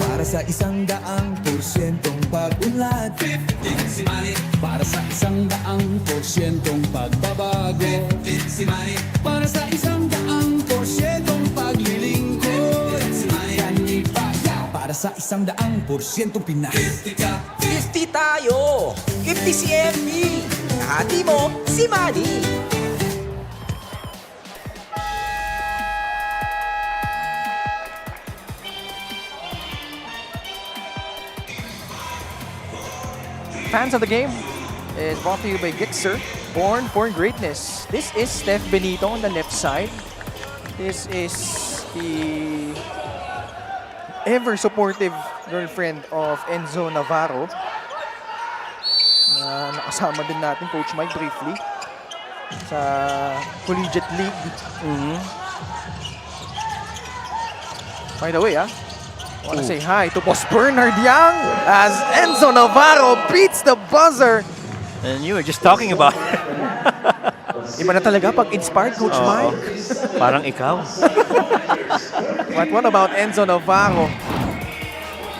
Para sa 100%'ong pag-unlad, 15 si Manny. Para sa 100%'ong pagbabago, 15 si Manny. Para sa 100%'ong paglilingkod, 15 si Manny. Manny Pacquiao. Para sa 100%'ong Pinas, 50 tayo! 50 si MB! Kahati mo, si Manny! Fans of the game is brought to you by Gixxer, born for greatness. This is Steph Benito on the left side. This is the ever supportive girlfriend of Enzo Navarro. Na nakasama din natin Coach Mike briefly sa Collegiate League. By the way, I want to say hi to Boss Bernard Young as Enzo Navarro beats the buzzer. And you were just talking about Iba na talaga pag inspired Coach Mike. parang ikaw. But what about Enzo Navarro?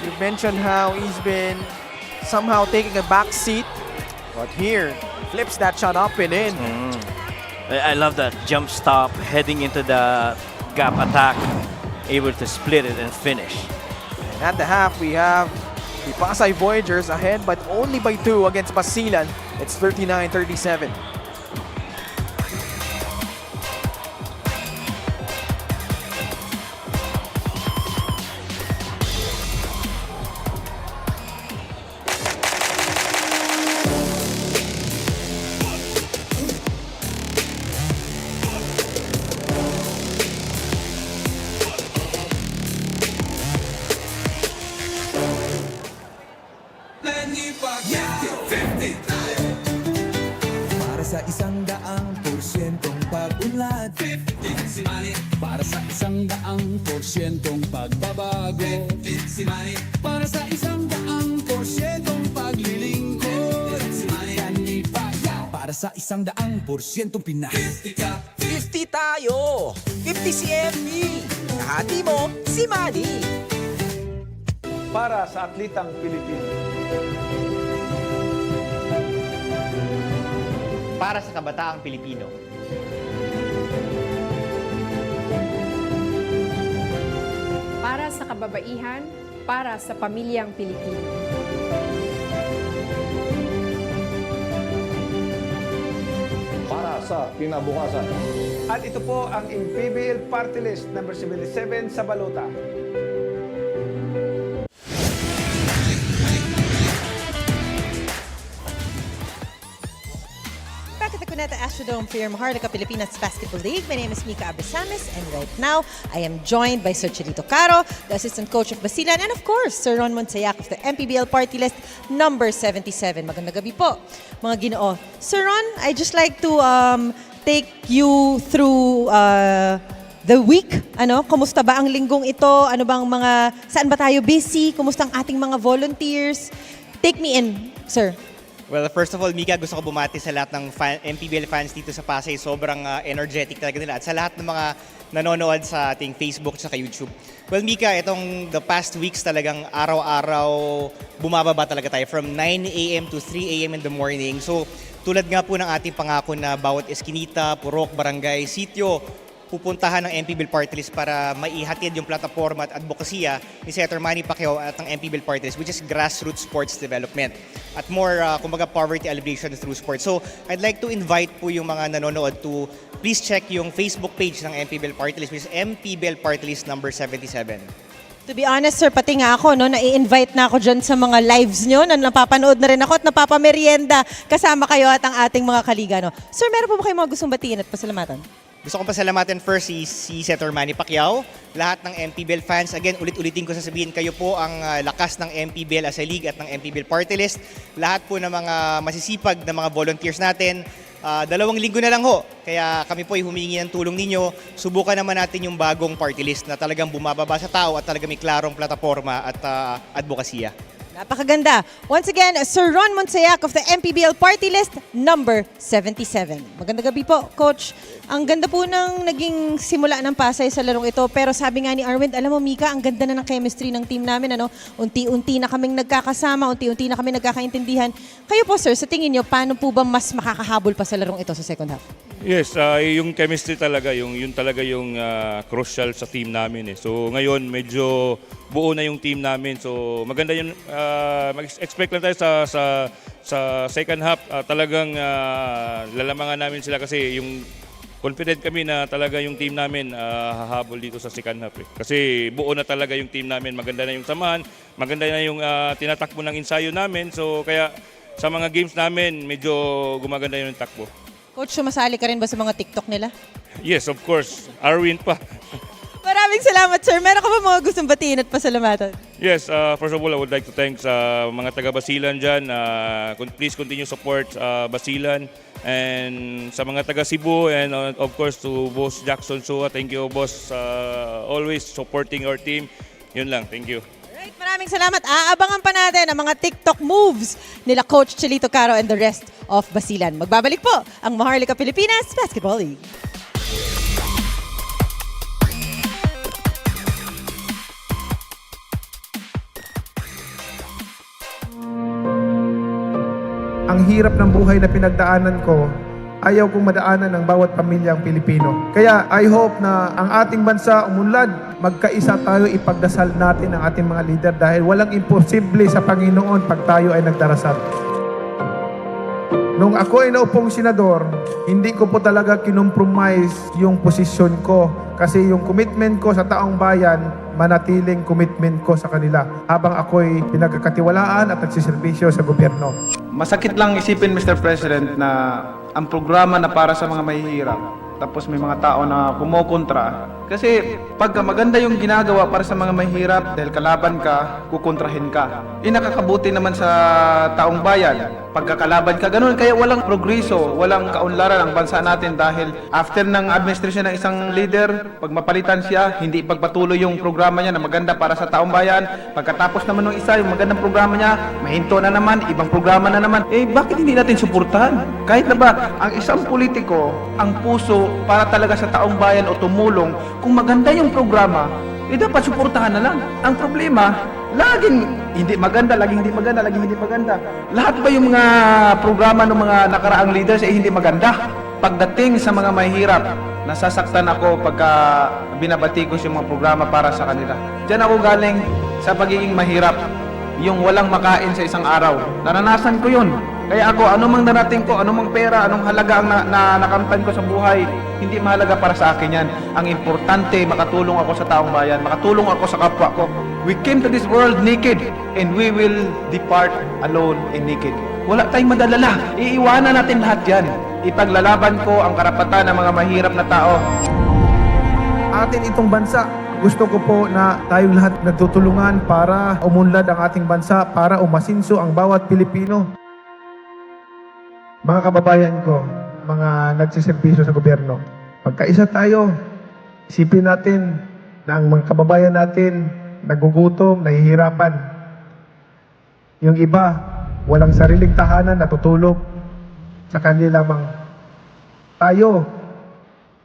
You mentioned how he's been somehow taking a back seat, but here flips that shot up and in. I love that jump stop, heading into the gap attack, able to split it and finish. And at the half, we have the Pasay Voyagers ahead, but only by 2 against Basilan. It's 39-37. para sa 100%'ong pag-unlad, 15 si Manny. Para sa 100%'ong pagbabago, 15 si Manny. Para sa 100%'ong paglilingkod, 15 si Manny Pacquiao. Para sa 100%'ong Pinas, 50 tayo! 50 si MB! Kahati mo, si Manny! Para sa atletang Pilipino. Para sa kabataang Pilipino. Para sa kababaihan, para sa pamilyang Pilipino. Para sa kinabukasan. At ito po ang MPBL Party List number 77 sa balota. Back at the Cuneta Astrodome for your Maharlika Pilipinas Basketball League. My name is Mika Abrisames, and right now I am joined by Sir Chirito Caro, the assistant coach of Basilan, and of course, Sir Ron Monsayak of the MPBL Party List number 77. Magandang gabi po, mga Ginoo. Sir Ron, I just like to take you through the week. Kumusta ba ang linggong ito? Ano bang saan ba tayo busy? Kumusta ang ating mga volunteers? Take me in, sir. Well, first of all, Mika, gusto ko bumati sa lahat ng MPBL fans dito sa Pasay. Sobrang energetic talaga nila. At sa lahat ng mga nanonood sa ating Facebook at YouTube. Well, Mika, itong the past weeks talagang araw-araw bumababa talaga tayo from 9 a.m. to 3 a.m. in the morning. So, tulad nga po ng ating pangako na bawat eskinita, purok, barangay, sityo, pupuntahan ng MPBL Party List para maihatid yung plataforma at advokasya ni Senator Manny Pacquiao at ng MPBL Party List, which is grassroots sports development at more, kumbaga, poverty alleviation through sports. So, I'd like to invite po yung mga nanonood to please check yung Facebook page ng MPBL Party List, which is MPBL Party List number 77. To be honest, sir, pati nga ako, nai-invite na ako dyan sa mga lives nyo, na napapanood na rin ako at napapamerienda kasama kayo at ang ating mga kaliga. Sir, meron po ba kayong mga gustong batiin at pasalamatan? Gusto kong pasalamatan first si Senator Manny Pacquiao, lahat ng MPBL fans. Again, ulit-ulitin ko sasabihin, kayo po ang lakas ng MPBL as a league at ng MPBL Party List. Lahat po ng mga masisipag na mga volunteers natin, 2 linggo na lang ho. Kaya kami po ay humingi ng tulong ninyo. Subukan naman natin yung bagong party list na talagang bumababa sa tao at talagang may klarong plataforma at advokasya. Napakaganda. Once again, Sir Ron Monsayak of the MPBL Party List, number 77. Magandang gabi po, Coach. Ang ganda po ng naging simula ng Pasay sa larong ito. Pero sabi nga ni Arwind, alam mo Mika, ang ganda na ng chemistry ng team namin. Ano? Unti-unti na kaming nagkakasama, unti-unti na kami nagkakaintindihan. Kayo po sir, sa tingin nyo, paano po ba mas makakahabol pa sa larong ito sa second half? Yes, yung chemistry talaga, yun talaga yung crucial sa team namin. So ngayon, medyo buo na yung team namin. So maganda yun, mag-expect lang tayo sa second half. Talagang lalamangan namin sila kasi yung confident kami na talaga yung team namin hahabol dito sa second half. Kasi buo na talaga yung team namin. Maganda na yung samahan, maganda na yung tinatakbo ng ensayo namin. So kaya sa mga games namin, medyo gumaganda yung takbo. Coach, sumasali ka rin ba sa mga TikTok nila? Yes, of course. Arwin pa. Maraming salamat sir. Meron ka ba mga gustong batiin at pasalamatan? Yes, first of all, I would like to thank sa mga taga Basilan dyan. Please continue support Basilan. And sa mga taga Cebu and of course to Boss Jackson Sua. Thank you, Boss. Always supporting our team. Yun lang. Thank you. Alright, maraming salamat. Aabangan pa natin ang mga TikTok moves nila Coach Chelito Caro and the rest of Basilan. Magbabalik po ang Maharlika Pilipinas Basketball League. Ang hirap ng buhay na pinagdaanan ko, ayaw kong madaanan ng bawat pamilyang Pilipino. Kaya I hope na ang ating bansa umunlad, magkaisa tayo, ipagdasal natin ang ating mga leader dahil walang imposible sa Panginoon pag tayo ay nagdarasal. Nung ako ay naupong senador, hindi ko po talaga kinompromise yung posisyon ko kasi yung commitment ko sa taong bayan, manatiling commitment ko sa kanila habang ako'y pinagkakatiwalaan at nagsiservisyo sa gobyerno. Masakit lang isipin, Mr. President, na ang programa na para sa mga mahihirap, tapos may mga tao na kumokontra. Kasi pagka maganda yung ginagawa para sa mga mahihirap, dahil kalaban ka, kukontrahin ka. Nakakabuti naman sa taong bayan. Pagkakalaban ka, ganun. Kaya walang progreso, walang kaunlaran ang bansa natin dahil after ng administrasyon ng isang leader, pag mapalitan siya, hindi pagpatuloy yung programa niya na maganda para sa taong bayan. Pagkatapos naman ng isa, yung magandang programa niya, mahinto na naman, ibang programa na naman. Bakit hindi natin suportahan? Kahit na ba, ang isang politiko, ang puso para talaga sa taong bayan o tumulong, kung maganda yung programa, dapat suportahan na lang. Ang problema, laging hindi maganda, laging hindi maganda, laging hindi maganda. Lahat ba yung mga programa ng mga nakaraang leaders ay hindi maganda? Pagdating sa mga mahihirap, nasasaktan ako pagka binabatikos yung mga programa para sa kanila. Diyan ako galing sa pagiging mahirap. Yung walang makain sa isang araw. Naranasan ko yun. Kaya ako, anumang darating ko, anumang pera, anong halaga ang nakamtan ko sa buhay, hindi mahalaga para sa akin yan. Ang importante, makatulong ako sa taong bayan, makatulong ako sa kapwa ko. We came to this world naked, and we will depart alone and naked. Wala tayong madalala. Iiwanan natin lahat yan. Ipaglalaban ko ang karapatan ng mga mahirap na tao. Atin itong bansa, gusto ko po na tayong lahat nagtutulungan para umunlad ang ating bansa, para umasinso ang bawat Pilipino. Mga kababayan ko, mga nagsiservisyo sa gobyerno, pagkaisa tayo, isipin natin na ang mga kababayan natin nagugutom, nahihirapan. Yung iba, walang sariling tahanan, natutulog sa kanila lamang. Tayo,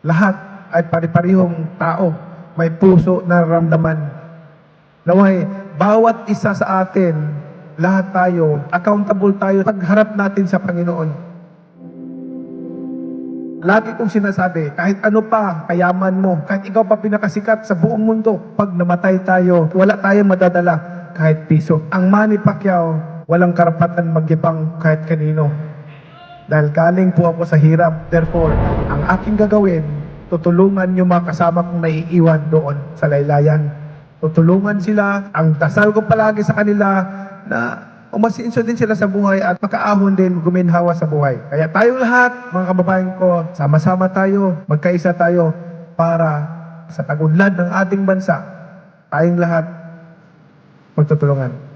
lahat ay pari-parihong tao, may puso na ramdaman. Naway, bawat isa sa atin, lahat tayo, accountable tayo pagharap natin sa Panginoon. Lagi kong sinasabi, kahit ano pa kayaman mo, kahit ikaw pa pinakasikat sa buong mundo, pag namatay tayo, wala tayong madadala kahit piso. Ang Manny Pacquiao, walang karapatan magyabang kahit kanino. Dahil galing po ako sa hirap. Therefore, ang aking gagawin, tutulungan yung mga kasama kong naiiwan doon sa laylayan. Tutulungan sila. Ang dasal ko palagi sa kanila na umasinso din sila sa buhay at makaahon din, guminhawa sa buhay. Kaya tayong lahat, mga kababayan ko, sama-sama tayo, magkaisa tayo para sa tagunlad ng ating bansa, tayong lahat magtutulungan.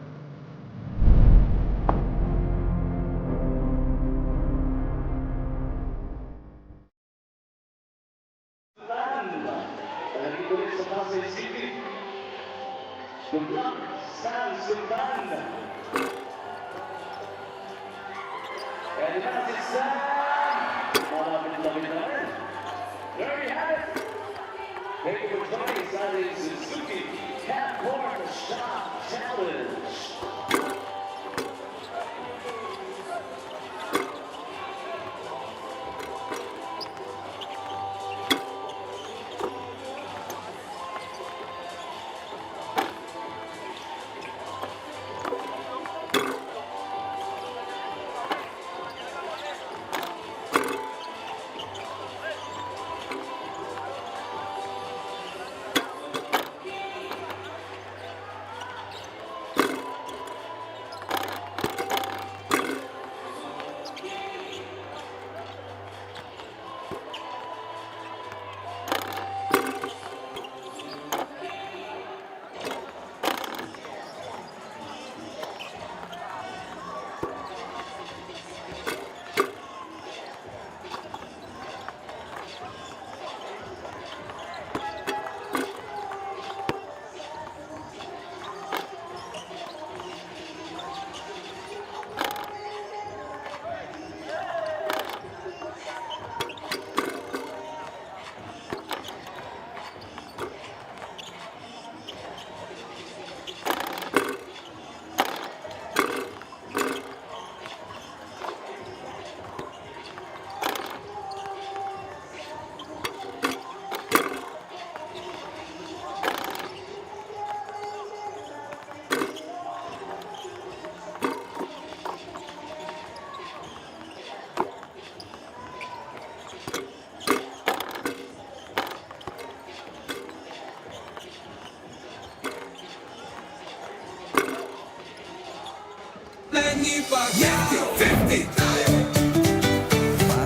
There you have it. Thank you for joining Saturday's Suzuki Half Court Shot Challenge.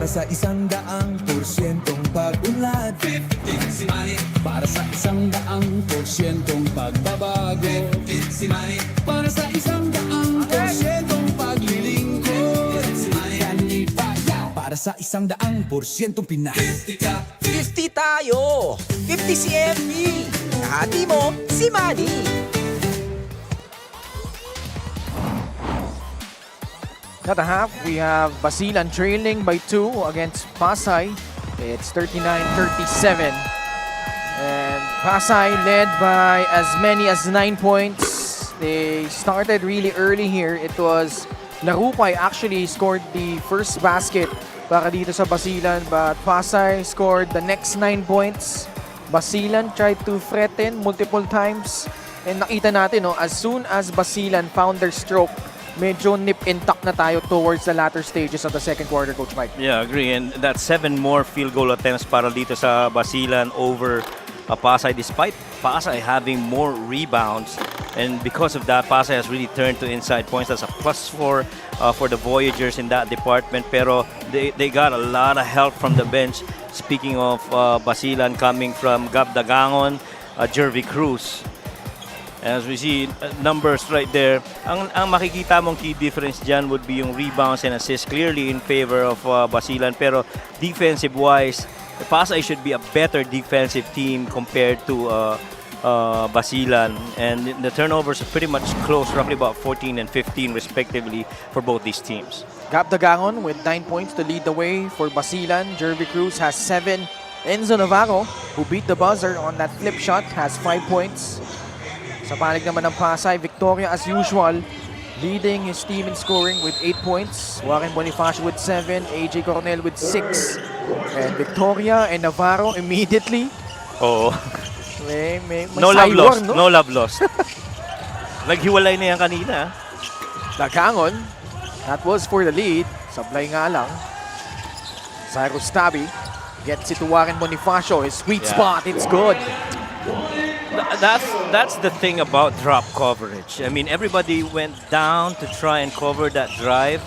Para sa 100% pag-unlad, 15 si Manny. Para sa 100% pagbabago, 15 si Manny. Para sa 100% paglilingkod, 15 si Manny. Para sa 100% Pinas, 50 tayo! 50 si MB! Kahati mo, si Manny! At the half, we have Basilan trailing by 2 against Pasay. It's 39-37. And Pasay led by as many as 9 points. They started really early here. It was Larupay actually scored the first basket para dito sa Basilan, but Pasay scored the next 9 points. Basilan tried to threaten multiple times. And nakita natin, no, as soon as Basilan found their stroke, medyo nip and tuck na tayo towards the latter stages of the second quarter, Coach Mike. Yeah, agree. And that's 7 more field goal attempts para dito sa Basilan over Pasay, despite Pasay having more rebounds. And because of that, Pasay has really turned to inside points. That's a +4 for the Voyagers in that department. Pero they got a lot of help from the bench. Speaking of Basilan, coming from Gab Dagangon, Jervy Cruz. As we see numbers right there, ang makikita mong key difference dyan would be yung rebounds and assists, clearly in favor of Basilan. Pero defensive-wise, Pasay should be a better defensive team compared to Basilan. And the turnovers are pretty much close, roughly about 14 and 15 respectively for both these teams. Gab Dagangon with 9 points to lead the way for Basilan. Jervy Cruz has 7. Enzo Navarro, who beat the buzzer on that flip shot, has 5 points. Sa panig naman ng Pasay, Victoria as usual, leading his team in scoring with 8 points. Warren Bonifacio with 7, AJ Coronel with 6. And Victoria and Navarro immediately. Oo. May No love saywar, lost. no? No love lost. Naghiwalay na yan kanina. Dagangon, that was for the lead. Sablay nga lang. Cyrus Tabi gets it to Warren Bonifacio. His sweet spot, it's good. That's the thing about drop coverage. I mean, everybody went down to try and cover that drive.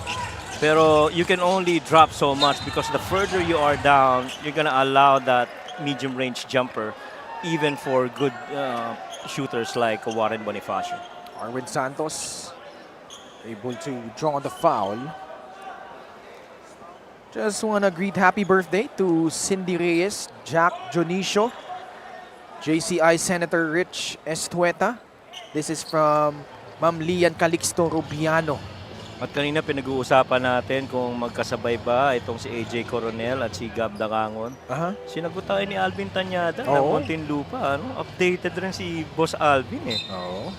Pero you can only drop so much because the further you are down, you're gonna allow that medium range jumper, even for good shooters like Warren Bonifacio. Arwin Santos able to draw the foul. Just wanna greet happy birthday to Cindy Reyes, Jack Jonicio, JCI Senator Rich Estueta. This is from Ma'am Lian Calixto Rubiano. At kanina pinag-uusapan natin kung magkasabay ba itong si AJ Coronel at si Gab Dacangon. Sinagot tayo ni Alvin Tanyada ng Muntinlupa. Updated rin si Boss Alvin eh. Oo.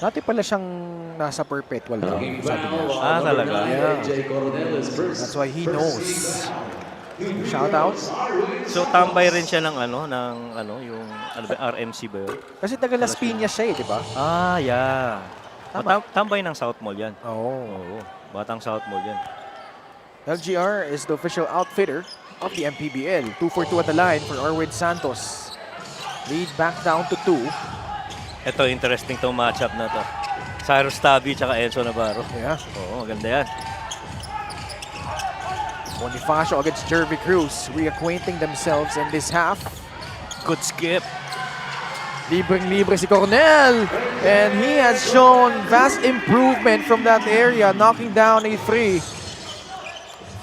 Dati pala siyang nasa perpetual game, sabi niya. Talaga? Yeah. That's why he knows. Shout out. So tambay rin siya ng yung RMC ba yun? Kasi taga Las Piñas siya di ba? Yeah. Tambay ng South Mall yan. Oo. Batang South Mall yan. LGR is the official outfitter of the MPBL. 2-for-2 at the line for Arwin Santos. Lead back down to 2. Ito, interesting tong matchup na to. Cyrus Tabi tsaka Enzo Navarro. Yeah. Oo, maganda yan. Bonifacio against Jervy Cruz, reacquainting themselves in this half. Good skip. Libreng-libre si Cornel. And he has shown vast improvement from that area, knocking down a 3.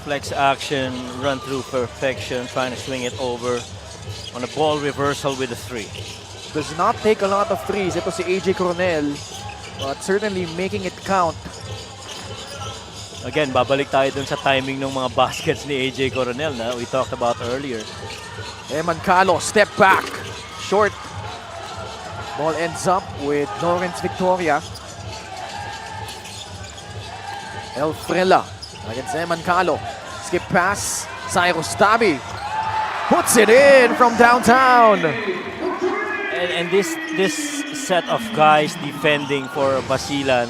Flex action, run through perfection, trying to swing it over on a ball reversal with a 3. Does not take a lot of threes. Ito si AJ Coronel, but certainly making it count. Again, babalik tayo dun sa timing ng mga baskets ni AJ Coronel na we talked about earlier. Eman Calo, step back. Short. Ball ends up with Lawrence Victoria. El Frela against Eman Calo. Skip pass. Cyrus Tabi puts it in from downtown. And this set of guys defending for Basilan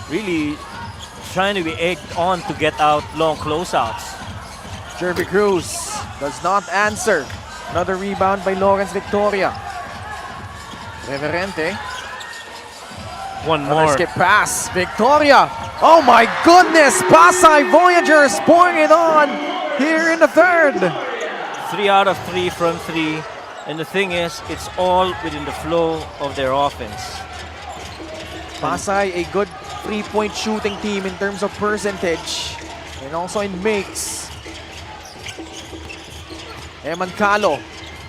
really trying to be egged on to get out long closeouts. Jervy Cruz does not answer. Another rebound by Lawrence Victoria. Reverente. One Another more. skip pass. Victoria. Oh my goodness! Pasay Voyagers pouring it on here in the third. 3 out of 3 from 3. And the thing is, it's all within the flow of their offense. Pasay, a good 3-point shooting team in terms of percentage and also in makes. Eman Calo.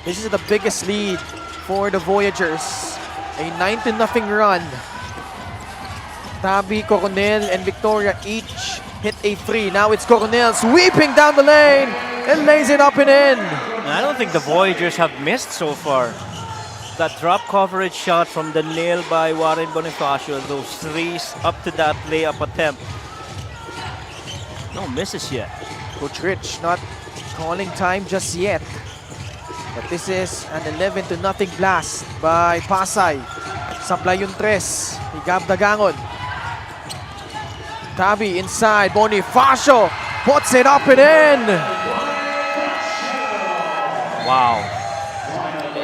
This is the biggest lead for the Voyagers. A 9-0 run. Tabi, Coronel, and Victoria each hit a 3. Now it's Coronel sweeping down the lane and lays it up and in. And I don't think the Voyagers have missed so far. That drop coverage shot from the nail by Warren Bonifacio, those threes up to that layup attempt. No misses yet. Coach Rich not calling time just yet. But this is an 11-0 blast by Pasay. Supply yung tres ni Gab Dacangon. Tabi inside, Bonifacio puts it up and in. Wow.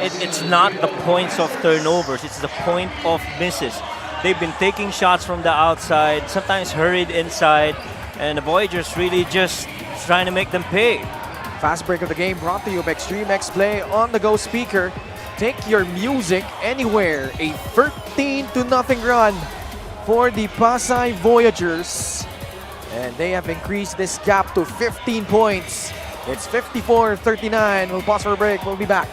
It's not the points of turnovers, it's the point of misses. They've been taking shots from the outside, sometimes hurried inside, and the Voyagers really just trying to make them pay. Fast break of the game brought to you by Extreme X Play on the go speaker. Take your music anywhere. A 13-0 run for the Pasay Voyagers. And they have increased this gap to 15 points. It's 54-39. We'll pause for a break. We'll be back.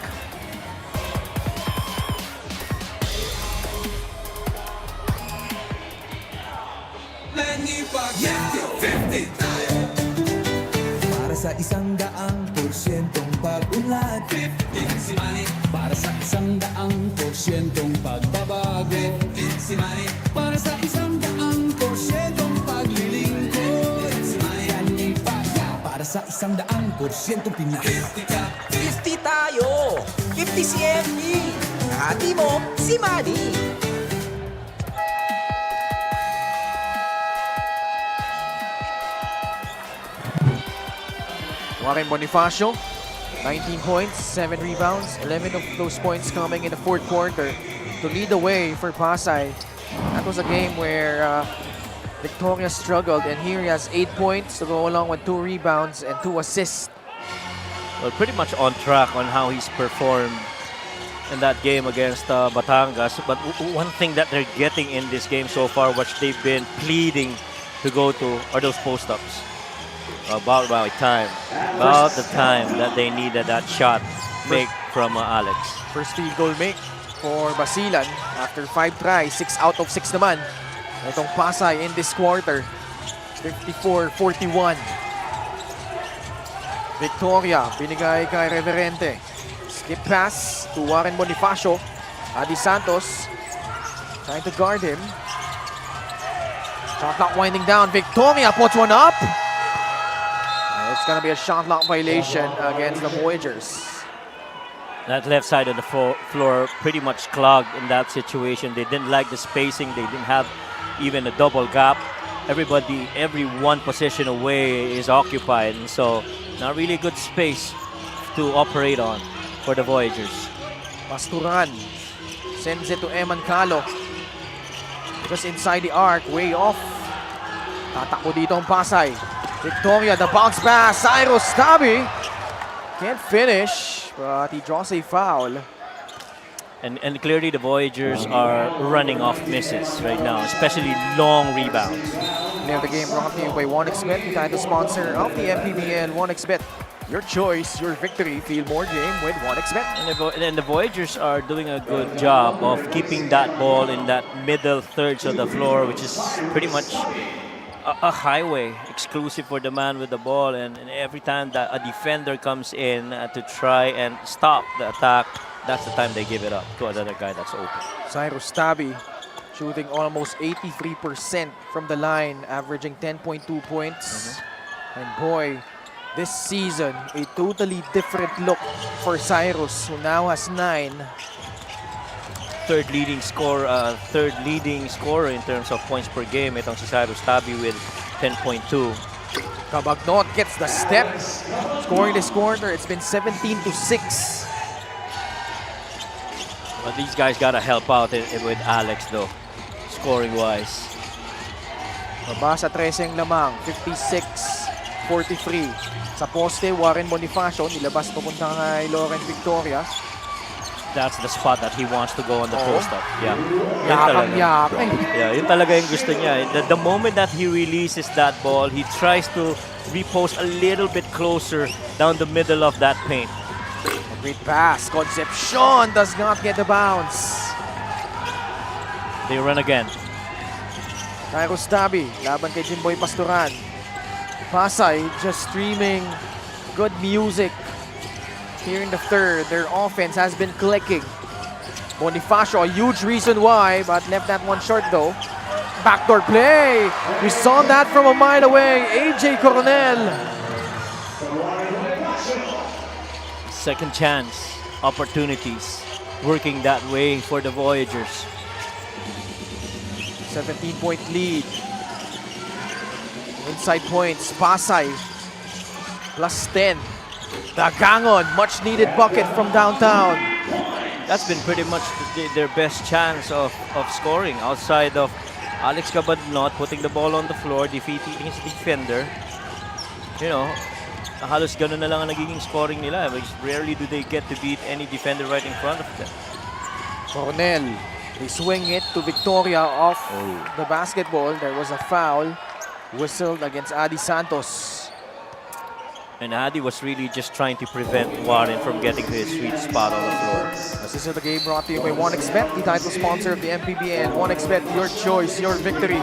Para sa 100% pag-unlad, 15 si Manny. Para sa 100% pagbabago, 15 si Manny. Para sa 100% paglilingkod, 15 si Manny. Para sa 100% Pinas, 50 tayo! 50 si MD! Hati mo, si Manny! Warren Bonifacio, 19 points, 7 rebounds, 11 of those points coming in the fourth quarter to lead the way for Pasay. That was a game where Victoria struggled, and here he has 8 points to go along with 2 rebounds and 2 assists. Well, pretty much on track on how he's performed in that game against Batangas. But one thing that they're getting in this game so far, which they've been pleading to go to, are those post-ups. About the time that they needed that shot make from Alex. First field goal make for Basilan. After 5 tries, 6 out of 6 naman. Itong Pasay in this quarter. 54-41. Victoria, binigay kay Reverente. Skip pass to Warren Bonifacio. Adi Santos trying to guard him. Shot clock winding down. Victoria puts one up. It's gonna be a shot clock violation against the Voyagers. That left side of the floor pretty much clogged in that situation. They didn't like the spacing. They didn't have even a double gap. Every one position away is occupied. And so not really good space to operate on for the Voyagers. Pasturan sends it to Eman Calo. Just inside the arc, way off. Tatakbo dito ang Pasay. Victoria, the bounce pass. Cyrus Tabi can't finish, but he draws a foul. And clearly the Voyagers are running off misses right now, especially long rebounds. Near the game brought to you by 1xBet, the title sponsor of the MPBL. 1xBet, your choice, your victory. Feel more game with 1xBet. And the Voyagers are doing a good job of keeping that ball in that middle thirds of the floor, which is pretty much a highway exclusive for the man with the ball. And every time that a defender comes in to try and stop the attack, that's the time they give it up to another guy that's open. Cyrus Tabi shooting almost 83% from the line, averaging 10.2 points. And boy, this season, a totally different look for Cyrus, who now has 9. Third leading scorer in terms of points per game. Itong si Cyrus Tabi with 10.2. Cabagnot gets the step. Scoring this quarter, it's been 17-6. But these guys gotta help out with Alex though, scoring-wise. Baba sa 13 lamang, 56-43. Sa poste, Warren Bonifacio, nilabas papunta kay Lauren Victoria. That's the spot that he wants to go on the post-up. Yeah. Yakang-yak. Yeah, yun talaga yung gusto niya. The moment that he releases that ball, he tries to repost a little bit closer down the middle of that paint. A great pass. Concepcion does not get the bounce. They run again. Cyrus Tabi, laban kay Jimboy Pasturan. Pasay just streaming good music. Here in the third, their offense has been clicking. Bonifacio, a huge reason why, but left that one short though. Backdoor play. We saw that from a mile away. AJ Coronel. Second chance opportunities working that way for the Voyagers. 17-point lead. Inside points, Pasay plus 10. Dagangon, much needed bucket from downtown. That's been pretty much their best chance of scoring outside of Alex Cabagnot putting the ball on the floor, defeating his defender. You know, halos ganun na lang ang nagiging scoring nila. Rarely do they get to beat any defender right in front of them. Coronel, they swing it to Victoria off the basketball. There was a foul whistled against Adi Santos. And Adi was really just trying to prevent Warren from getting to his sweet spot on the floor. This is the game brought to you by 1xBet, the title sponsor of the MPBL. 1xBet, your choice, your victory.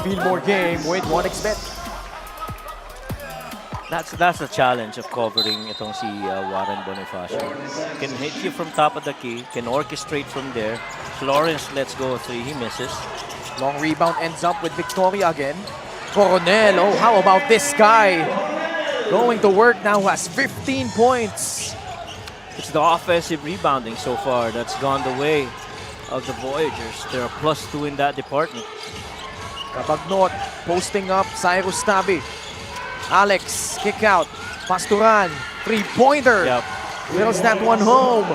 Feel more game with 1xBet. That's the challenge of covering itong si Warren Bonifacio. Can hit you from top of the key, can orchestrate from there. Florence lets go a 3, he misses. Long rebound ends up with Victoria again. Coronel, oh, how about this guy? Going to work now, has 15 points. It's the offensive rebounding so far that's gone the way of the Voyagers. They're a +2 in that department. Cabagnot posting up Cyrus Tabi. Alex, kick out. Pasturan, 3-pointer. Yep. Wills that one home.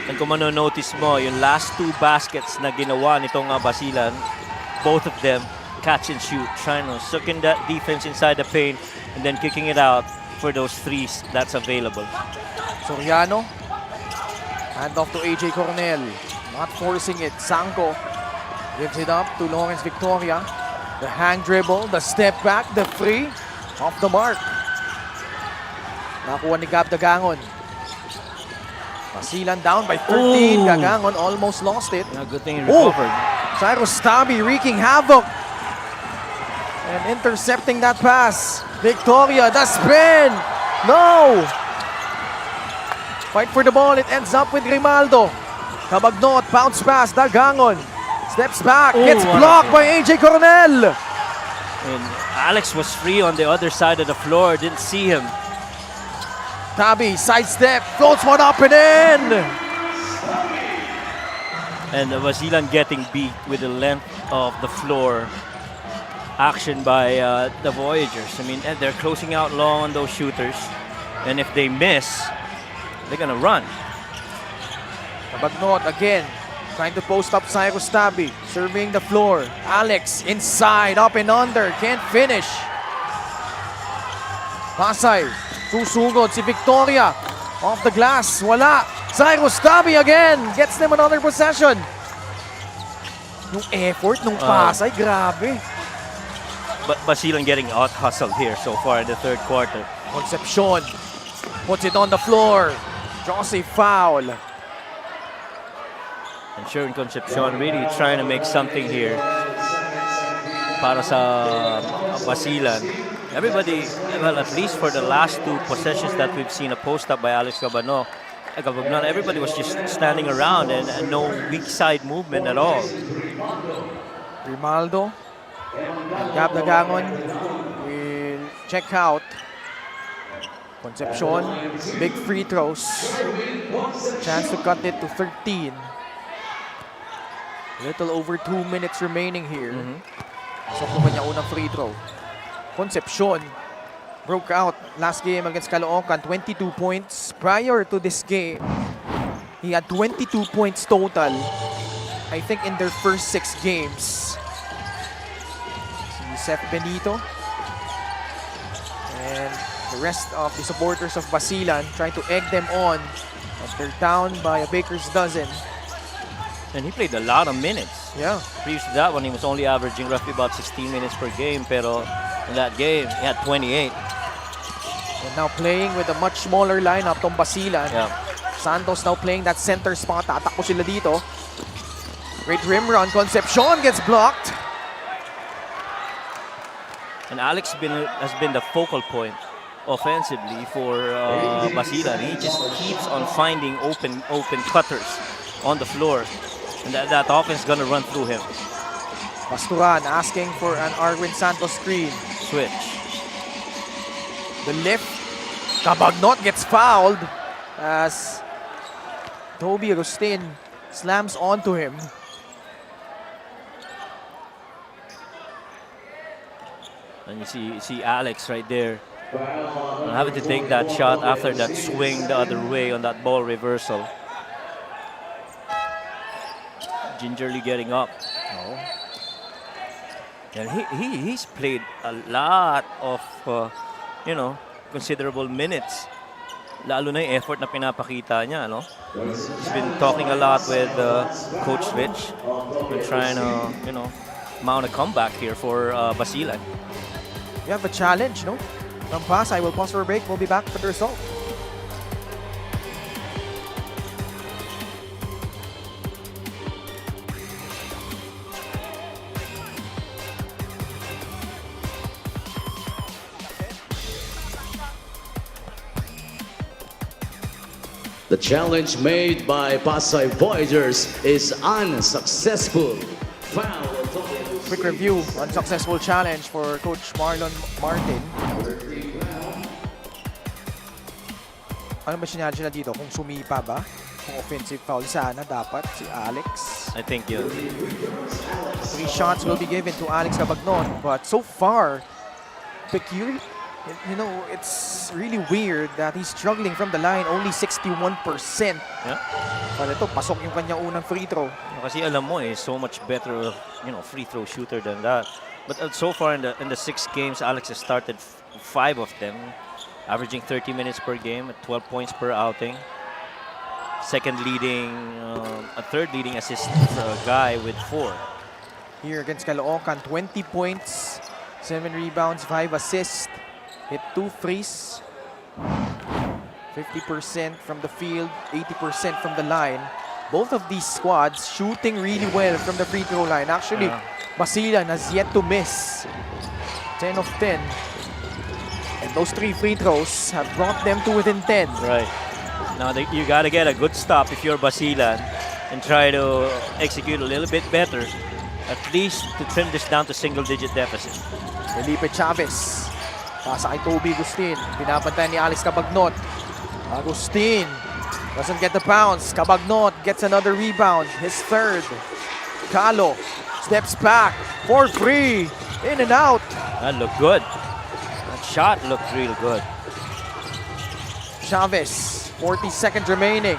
And kung manonotice mo, yung last 2 baskets na ginawa nitong Basilan, both of them catch and shoot, trying to suck in that defense inside the paint and then kicking it out for those 3s that's available. Soriano, hand off to AJ Coronel. Not forcing it. Sanko gives it up to Lawrence Victoria. The hang dribble, the step back, the free. Off the mark. Nakuha ni Gab Dagangon. Basilan down by 13. Ooh. Gagangon almost lost it. Yeah, good thing he Oh! recovered. Cyrus Tabi wreaking havoc and intercepting that pass. Victoria, the spin! No! Fight for the ball, it ends up with Grimaldo. Kabagnot, bounce pass, Dagangon. Steps back, gets what a blocked play. by AJ Coronel. And Alex was free on the other side of the floor. Didn't see him. Tabi, sidestep, floats one up and in! And Basilan getting beat with the length of the floor action by the Voyagers. I mean, they're closing out long on those shooters. And if they miss, they're gonna run. Kabagnot again, trying to post up Cyrus Tabi, surveying the floor. Alex inside, up and under, can't finish. Pasay, susugod si Victoria. Off the glass, wala. Cyrus Tabi again, gets them another possession. Yung effort nung Pasay, grabe. But Basilan getting out-hustled here so far in the third quarter. Concepcion puts it on the floor. Draws a foul. And sure, Concepcion really trying to make something here para sa Basilan. Everybody, well, at least for the last two possessions that we've seen a post up by Alex Cabano, everybody was just standing around and no weak side movement at all. Grimaldo and Gab Dagangon will check out. Concepcion, big free throws. Chance to cut it to 13. Little over 2 minutes remaining here. So kung kanya unang free throw. Concepcion broke out last game against Caloocan, 22 points. Prior to this game, he had 22 points total, I think, in their first 6 games. Si Seth Benito and the rest of the supporters of Basilan trying to egg them on as they're down by a baker's dozen. And he played a lot of minutes. Yeah. Previous to that one, he was only averaging roughly about 16 minutes per game. Pero in that game, he had 28. And now playing with a much smaller lineup tong Basilan. Yeah. Santos now playing that center spot. Tatakbo sila dito. Great rim run. Concepcion gets blocked. And Alex has been the focal point offensively for Basilan. He just keeps on finding open cutters on the floor. And that offense is going to run through him. Pasturan asking for an Arwin Santos screen. Switch. The lift. Cabagnot gets fouled as Toby Agustin slams onto him. And you see Alex right there having to take that shot after that swing the other way on that ball reversal. Gingerly getting up. And he's played a lot of, considerable minutes. Lalo na yung effort na pinapakita niya, no? He's been talking a lot with Coach Rich. Been trying to, mount a comeback here for Basilan. We have a challenge, no? From Pasay, we'll pause for a break. We'll be back for the result. The challenge made by Pasay Voyagers is unsuccessful. Foul. Quick review, unsuccessful challenge for Coach Marlon Martin. Ano ba sinadya nila dito? Kung sumipa ba? Kung offensive foul sana dapat si Alex. I think yun. 3 shots will be given to Alex Cabagnon, but so far, peculiar. It's really weird that he's struggling from the line, only 61%. Yeah. But ito, pasok yung kanyang unang free throw. Kasi alam mo so much better, free throw shooter than that. But so far in the 6 games, Alex has started 5 of them, averaging 30 minutes per game at 12 points per outing. Third leading assist guy with 4. Here against Caloocan, 20 points, 7 rebounds, 5 assists. Hit 2 threes. 50% from the field, 80% from the line. Both of these squads shooting really well from the free throw line. Actually, Basilan has yet to miss. 10 of 10. And those 3 free throws have brought them to within 10. Right. Now you got to get a good stop if you're Basilan and try to execute a little bit better, at least to trim this down to single-digit deficit. Felipe Chavez. Pasa kay Toby Agustin. Pinapantay ni Alex Cabagnot. Agustin doesn't get the bounce. Cabagnot gets another rebound. His third. Calo steps back for free. In and out. That looked good. That shot looked real good. Chavez, 40 seconds remaining.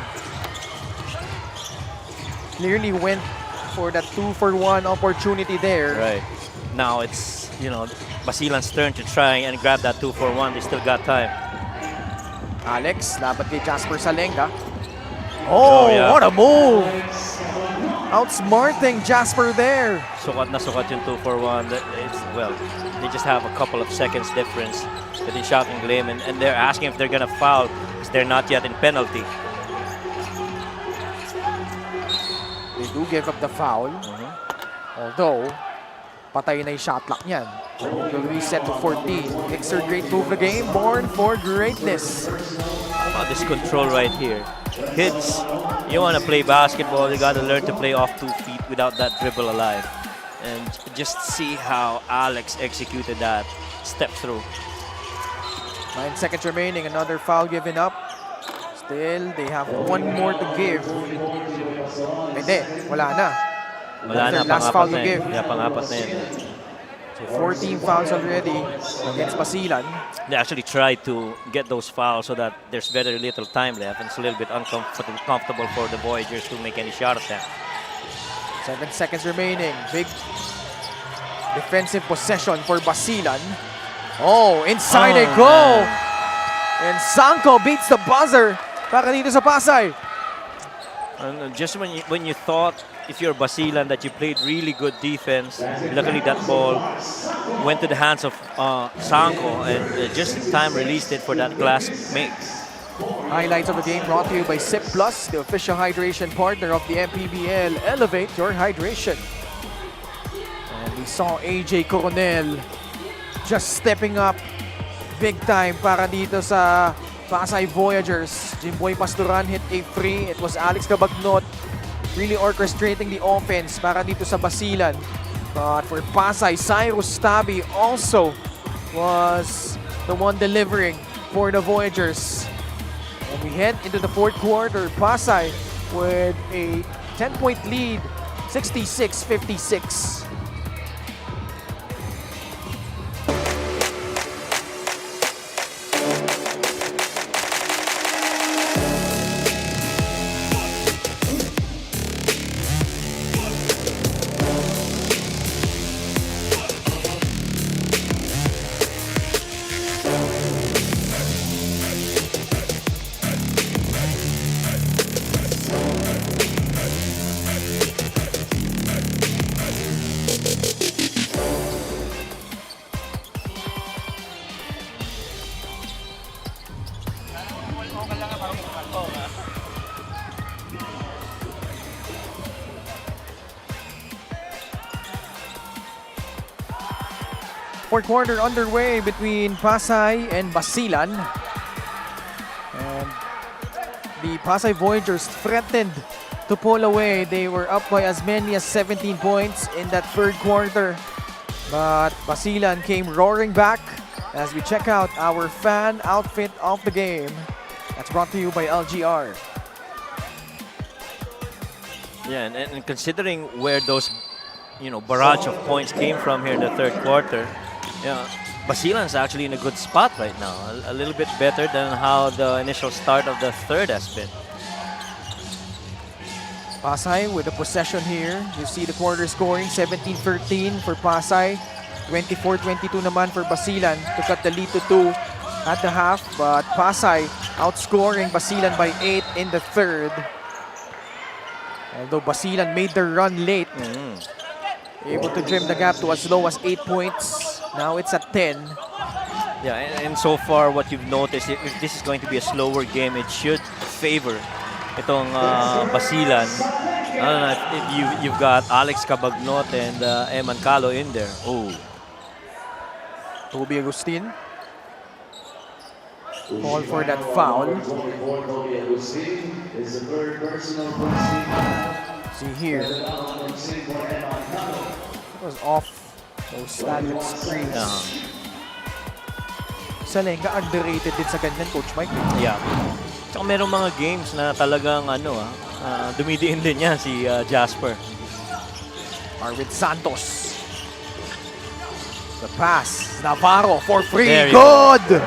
Clearly went for that 2-for-1 opportunity there. Right. Now it's, Basilan's turn to try and grab that 2-for-1. They still got time. Alex, laban kay Jasper Salenga. Oh, yeah. What a move! Outsmarting Jasper there. Sukat na sukat yung 2-for-1. They just have a couple of seconds difference between shot and game, and they're asking if they're gonna foul because they're not yet in penalty. They do give up the foul. Although, patay na yung shot clock niyan. Will reset to 14. Kicks her great move the game. Born for greatness. How about this control right here? Kids, you want to play basketball, you got to learn to play off 2 feet without that dribble alive. And just see how Alex executed that step through. 9 seconds remaining. Another foul given up. Still, they have 1 more to give. Hindi, wala na. Wala na, last foul to pang-apat na give. yun. Yeah, pang-apat na yun. So 14 fouls already against Basilan. They actually tried to get those fouls so that there's very little time left, and it's a little bit uncomfortable for the Voyagers to make any shot attempt. 7 seconds remaining. Big defensive possession for Basilan. Oh, inside they go! Man. And Sanko beats the buzzer para dito sa Pasay. And just when you thought, if you're Basilan, that you played really good defense, luckily that ball went to the hands of Sanko and just in time released it for that glass make. Highlights of the game brought to you by Sip Plus, the official hydration partner of the MPBL. Elevate your hydration. And we saw AJ Coronel just stepping up big time para dito sa Pasay Voyagers. Jimboy Pasturan hit a free. It was Alex Cabagnot really orchestrating the offense para dito sa Basilan. But for Pasay, Cyrus Tabi also was the one delivering for the Voyagers. And we head into the 4th quarter. Pasay with a 10-point lead, 66-56. Fourth quarter underway between Pasay and Basilan. And the Pasay Voyagers threatened to pull away. They were up by as many as 17 points in that 3rd quarter. But Basilan came roaring back as we check out our fan outfit of the game. That's brought to you by LGR. Yeah, and considering where those, barrage of points came from here in the 3rd quarter, Basilan's actually in a good spot right now. A little bit better than how the initial start of the 3rd has been. Pasay with the possession here. You see the quarter scoring, 17-13 for Pasay. 24-22 naman for Basilan to cut the lead to 2 at the half. But Pasay outscoring Basilan by 8 in the 3rd. Although Basilan made their run late. Able to trim the gap to as low as 8 points. Now it's at 10. Yeah, and so far what you've noticed, if this is going to be a slower game, it should favor itong Basilan. I don't know if you've got Alex Cabagnot and Eman Calo in there. Oh, Toby Agustin. Call for that foul. See here. It was off those staggered screens. Salenga underrated din sa ganyan, Coach Mike. yeah. Tsaka merong mga games na talagang dumidiin din yan si Jasper. Arvid Santos. The pass. Navarro for free. There you Good!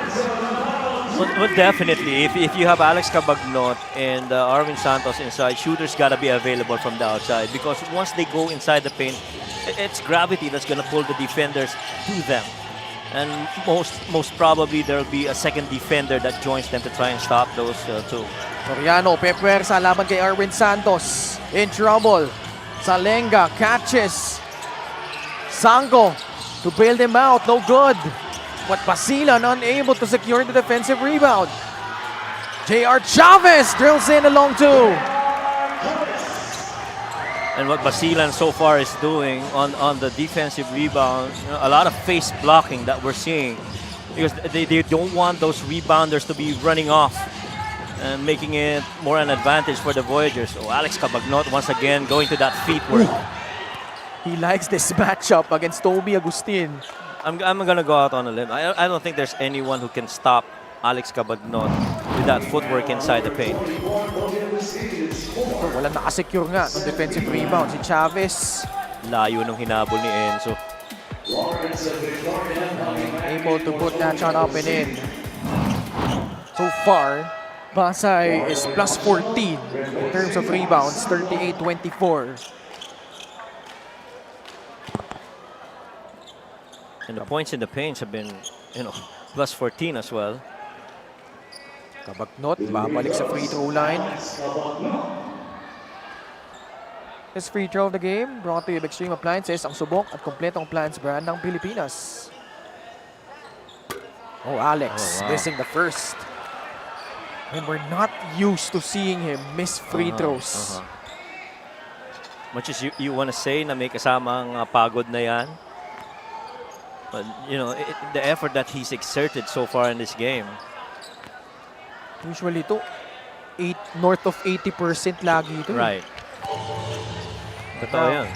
Well, definitely, if you have Alex Cabagnot and Arvin Santos inside, shooters gotta be available from the outside because once they go inside the paint, it's gravity that's gonna pull the defenders to them. And most probably there'll be a second defender that joins them to try and stop those two. Soriano, pepuwersa laban kay Arvin Santos. In trouble. Salenga catches. Sango to bail them out. No good. But Basilan unable to secure the defensive rebound. J.R. Chavez drills in along two. And what Basilan so far is doing on the defensive rebound, a lot of face blocking that we're seeing because they don't want those rebounders to be running off and making it more an advantage for the Voyagers. So Alex Cabagnot once again going to that feet work. He likes this matchup against Toby Agustin. I'm gonna go out on a limb. I don't think there's anyone who can stop Alex Cabagnot with that footwork inside the paint. Walang nakasecure nga ng defensive rebound. Si Chavez Layo nung hinabol ni Enzo. able to put that shot up and in. So far, Pasay is plus 14 in terms of rebounds, 38-24. And the points in the paints have been, plus 14 as well. Cabagnot, babalik sa free throw line. This free throw of the game brought to you by Extreme Appliances, ang subok at kompletong appliance brand ng Pilipinas. Oh, Alex missing the first. And we're not used to seeing him miss free throws. Much as you want to say na may kasamang pagod na yan. But, the effort that he's exerted so far in this game. Usually to north of 80% lagi ito. Right. Totoo yan.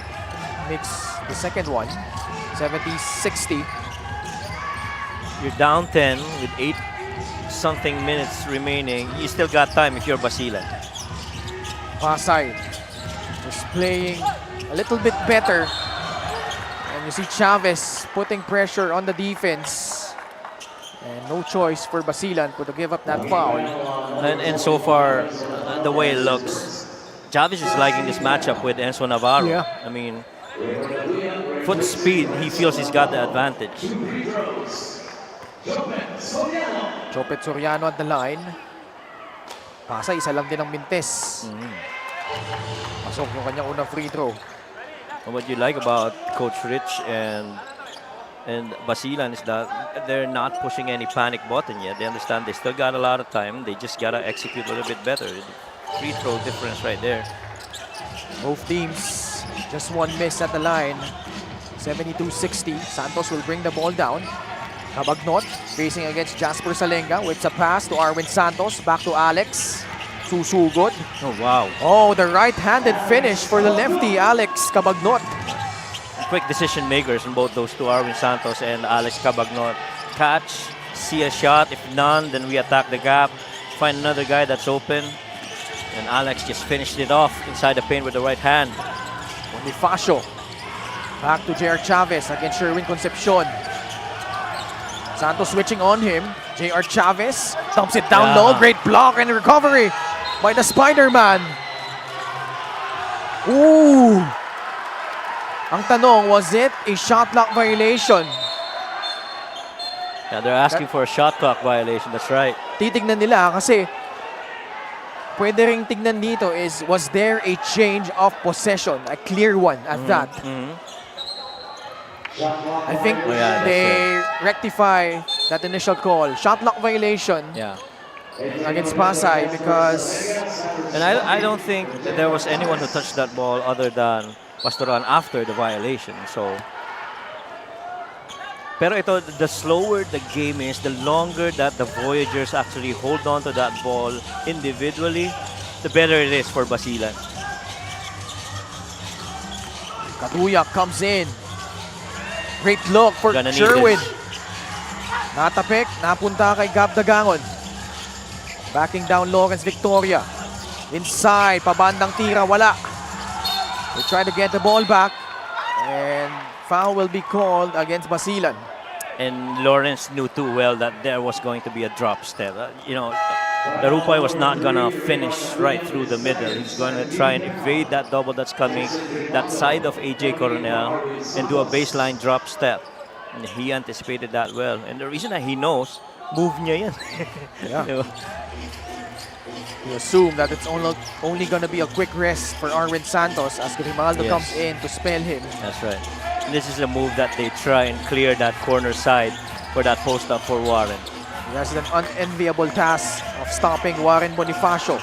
Makes the second one 70-60. You're down 10 with 8-something minutes remaining. You still got time if you're Basilan. Pasay is playing a little bit better. And you see Chavez putting pressure on the defense. And no choice for Basilan to give up that foul. And so far, the way it looks, Chavez is liking this matchup with Enzo Navarro. Yeah. I mean, foot speed, he feels he's got the advantage. Chopet Soriano at the line. Pasay, isa lang din ang mintes. Pasok yung kanyang unang free throw. And what you like about Coach Rich and Basilan is that they're not pushing any panic button yet. They understand they still got a lot of time. They just gotta execute a little bit better. Free throw difference right there. Both teams just one miss at the line. 72-60. Santos will bring the ball down. Cabagnot facing against Jasper Salenga with a pass to Arvin Santos. Back to Alex. Susugod. Oh, wow. Oh, the right-handed finish for the lefty, Alex Cabagnot. Quick decision makers in both those two, Arvin Santos and Alex Cabagnot. Catch, see a shot. If none, then we attack the gap. Find another guy that's open. And Alex just finished it off inside the paint with the right hand. Bonifacio. Back to J.R. Chavez against Sherwin Concepcion. Santos switching on him. J.R. Chavez dumps it down low. Great block and recovery by the Spider-Man. Ooh! Ang tanong, was it a shot clock violation? Yeah, they're asking for a shot clock violation. That's right. Titignan nila kasi pwede ring tignan dito was there a change of possession? A clear one at that. I think they rectify that initial call. Shot clock violation Yeah. against Pasay because And I don't think that there was anyone who touched that ball other than Pastoran after the violation. So, pero ito, the slower the game is, the longer that the Voyagers actually hold on to that ball individually, the better it is for Basilan. Kaduyak comes in. Great look for Gonna need Sherwin. this. Natapik, napunta kay Gab Dagangon. Backing down Lawrence Victoria. Inside, pabandang tira, wala. They try to get the ball back. And foul will be called against Basilan. And Lawrence knew too well that there was going to be a drop step. Larupay was not going to finish right through the middle. He's going to try and evade that double that's coming, that side of AJ Coronel, and do a baseline drop step. And he anticipated that well. And the reason that he knows, move niya yan. Yeah. Diba? You assume that it's only going to be a quick rest for Arwin Santos as Grimaldo Yes. comes in to spell him. That's right. This is a move that they try and clear that corner side for that post-up for Warren. He has an unenviable task of stopping Warren Bonifacio.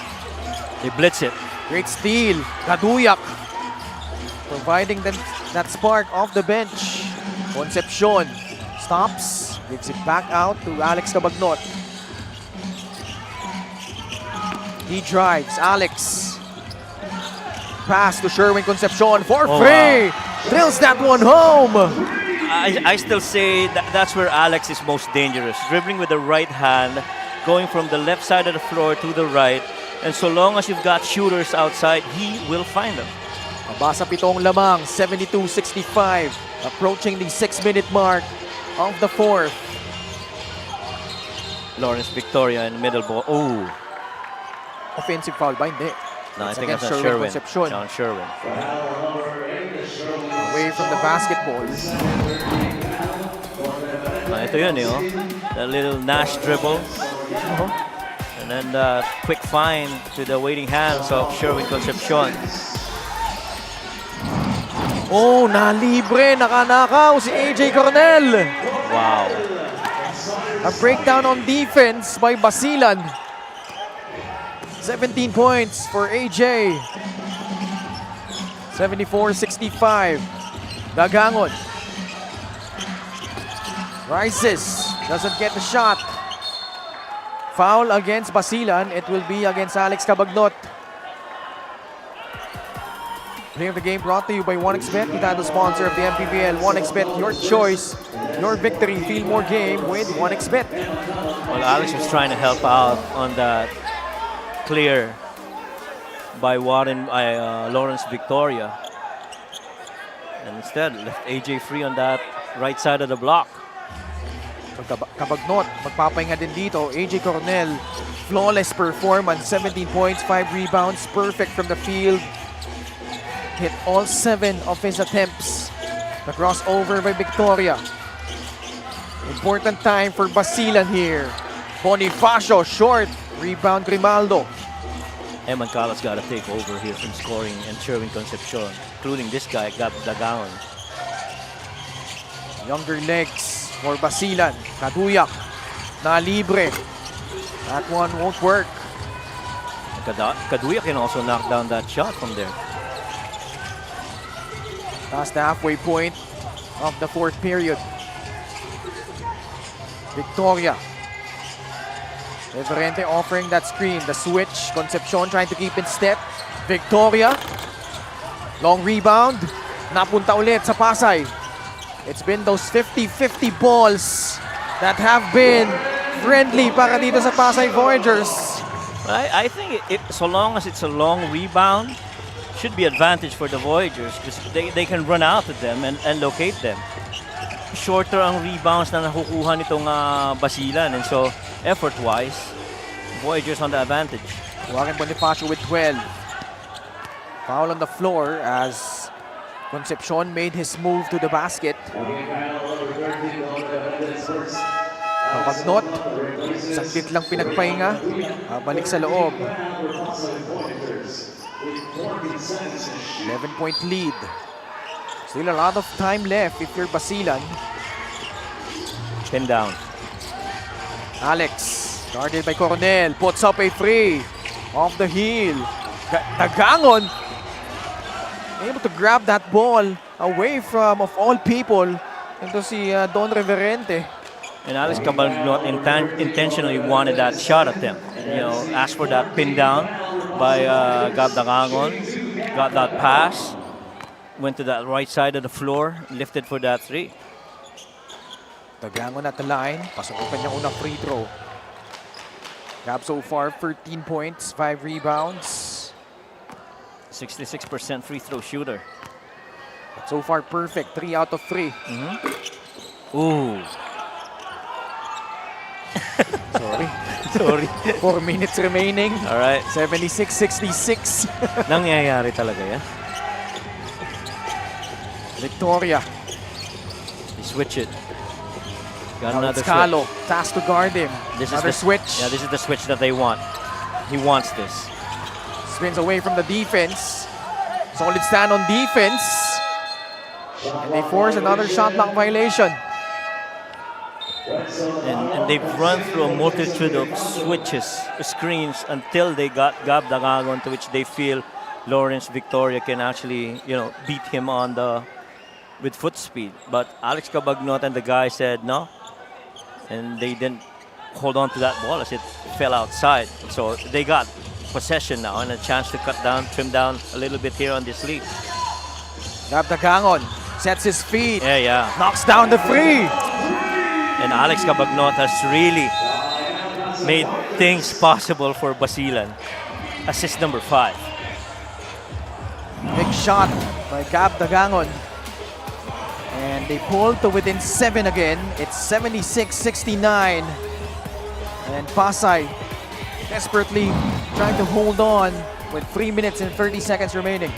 They blitz it. Great steal. Kaduyak providing that spark off the bench. Concepcion stops, gives it back out to Alex Cabagnot. He drives. Alex. Pass to Sherwin Concepcion for Oh, free. Drills that one home. I still say that's where Alex is most dangerous. Dribbling with the right hand, going from the left side of the floor to the right. And so long as you've got shooters outside, he will find them. Mabasa pitong lamang, 72-65. Approaching the 6-minute mark of the fourth. Lawrence Victoria in the middle ball. Oh, Offensive foul ba? Hindi. no, I It's think against that's on Sherwin Sherwin. Concepcion. John Sherwin. Away from the basketball. Ito yun oh. The little Nash dribble. And then the quick find to the waiting hands of Sherwin Concepcion. Oh, nalibre, nakanakaw si AJ Cornel. Wow. A breakdown on defense by Basilan. 17 points for AJ. 74-65. Dagangon. Rises. Doesn't get the shot. Foul against Basilan. It will be against Alex Cabagnot. Play of the game brought to you by 1xBet, the title sponsor of the MPBL. 1xBet, your choice, your victory. Feel more game with 1xBet. Well, Alex was trying to help out on that clear by Lawrence Victoria. And instead, left AJ free on that right side of the block. Cabagnot, magpapahinga din dito. AJ Cornel, flawless performance. 17 points, 5 rebounds, perfect from the field. Hit all 7 of his attempts. The crossover by Victoria. Important time for Basilan here. Bonifacio, short. Rebound, Grimaldo. Eman Calas got to take over here from scoring and Sherwin Concepcion, including this guy, Gab Dagangon. Younger legs for Basilan. Kaduyak, na libre. That one won't work. Kaduya can also knock down that shot from there. Past the halfway point of the fourth period. Victoria. Reverente offering that screen. The switch. Concepcion trying to keep in step. Victoria. Long rebound. Napunta ulit sa Pasay. It's been those 50-50 balls that have been friendly para dito sa Pasay Voyagers. I think so long as it's a long rebound, should be advantage for the Voyagers because they can run out of them and locate them. Shorter ang rebounds na nakukuha nitong Basilan, and so effort-wise, Voyagers on the advantage. Warren Bonifacio with 12. Foul on the floor as Concepcion made his move to the basket. Cabagnot, saglit lang pinagpahinga. Balik sa loob. 11-point lead. Still a lot of time left if you're Basilan. Pin down. Alex, guarded by Coronel, puts up a free. Off the heel. Tagangon, able to grab that ball away from, of all people, into si Don Reverente. And Alex Cabagnot intentionally wanted that shot at them. You know, asked for that pin down by Gab Dagangon. Got that pass. Went to that right side of the floor. Lifted for that three. Tagangon at the line. Pasok pa niyang unang free throw. Gab so far, 13 points, 5 rebounds. 66% free throw shooter. So far, perfect. 3 out of 3. Ooh. Sorry. Sorry. 4 minutes remaining. All right. 76-66. Nangyayari talaga yan. Victoria. They switch it. Got Now another it's Calo. switch. Tasked to guard him. Another switch. Yeah, this is the switch that they want. He wants this. Spins away from the defense. Solid stand on defense. And they force another shot clock violation. And they've run through a multitude of switches, screens, until they got Gab Dagangon, to which they feel Lawrence Victoria can actually, you know, beat him on with foot speed. But Alex Cabagnot and the guy said no, and they didn't hold on to that ball as it fell outside. So they got possession now and a chance to trim down a little bit here on this lead. Gab Dagangon sets his feet. Yeah. Knocks down the free. And Alex Cabagnot has really made things possible for Basilan. Assist number 5. Big shot by Gab Dagangon. And they pull to within 7 again. It's 76-69. And Pasay desperately trying to hold on with 3 minutes and 30 seconds remaining.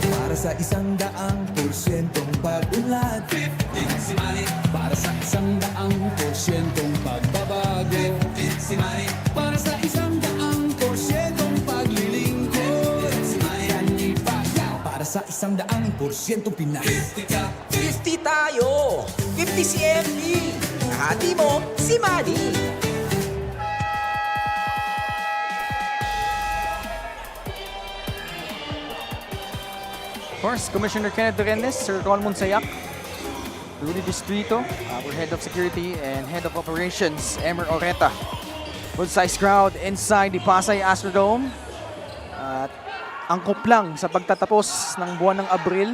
Para sa 100%'ong pag-unlad, 15 si Manny. Para sa 100%'ong pagbabago, 15 si Manny. Para sa 100%'ong paglilingkod, 15 si Manny. Para sa 100% Pinay, 50 tayo! 50 si MD! Hati mo, si Manny! Of course, Commissioner Kenneth Durenes, Sir Ron Monsayak, Rudy Distrito, our Head of Security and Head of Operations, Emer Oreta. Full-size crowd inside the Pasay Astrodome. At angkop lang sa pagtatapos ng buwan ng Abril.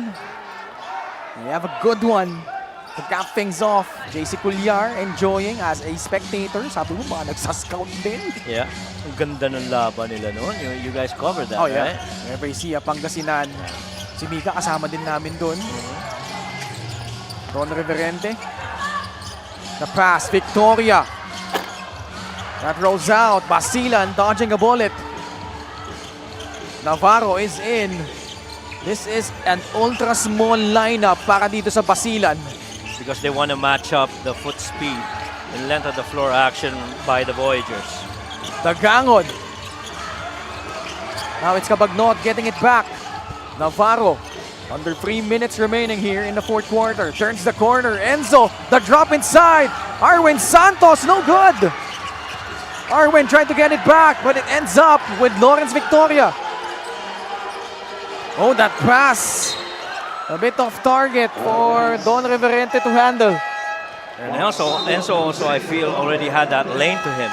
We have a good one to cap things off. JC Culyar enjoying as a spectator. Sabi mo ba, nagsascout din? Yeah. Ang ganda ng laban nila noon. You guys covered that, Oh yeah, right? Nueva Ecija, Pangasinan. Si Mika kasama din namin doon. Don Reverente. The pass, Victoria. That rolls out. Basilan dodging a bullet. Navarro is in. This is an ultra small lineup para dito sa Basilan. Because they want to match up the foot speed and length of the floor action by the Voyagers. Dagangon. Now it's Cabagnot getting it back. Navarro, under 3 minutes remaining here in the fourth quarter. Turns the corner. Enzo, the drop inside. Arwin Santos, no good. Arwin tried to get it back, but it ends up with Lawrence Victoria. Oh, that pass. A bit off target for Don Reverente to handle. And Enzo also, I feel, already had that lane to him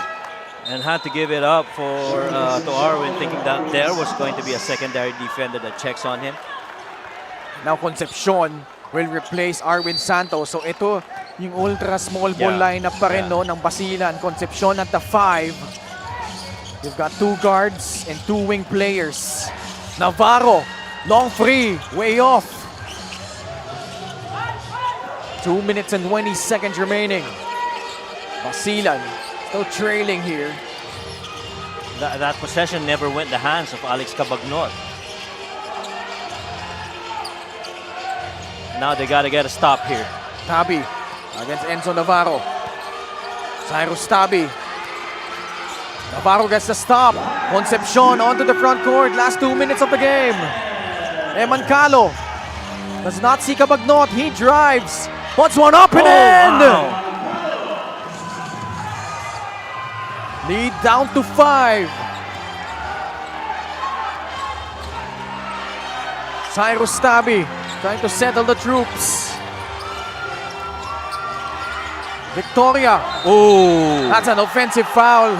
and had to give it up to Arwin, thinking that there was going to be a secondary defender that checks on him. Now Concepcion will replace Arwin Santos. So ito yung ultra small ball lineup pa rin no, ng Basilan. Concepcion at the 5. You've got 2 guards and 2 wing players. Navarro, long free, way off. 2 minutes and 20 seconds remaining. Basilan still trailing here. That possession never went the hands of Alex Cabagnot. Now they got to get a stop here. Tabi against Enzo Navarro. Cyrus Tabi. Navarro gets the stop. Concepcion onto the front court. Last 2 minutes of the game. Eman Calo does not see Cabagnot. He drives. Puts one up and in. Wow. Lead down to 5. Cyrus Tabi trying to settle the troops. Victoria. Oh. That's an offensive foul.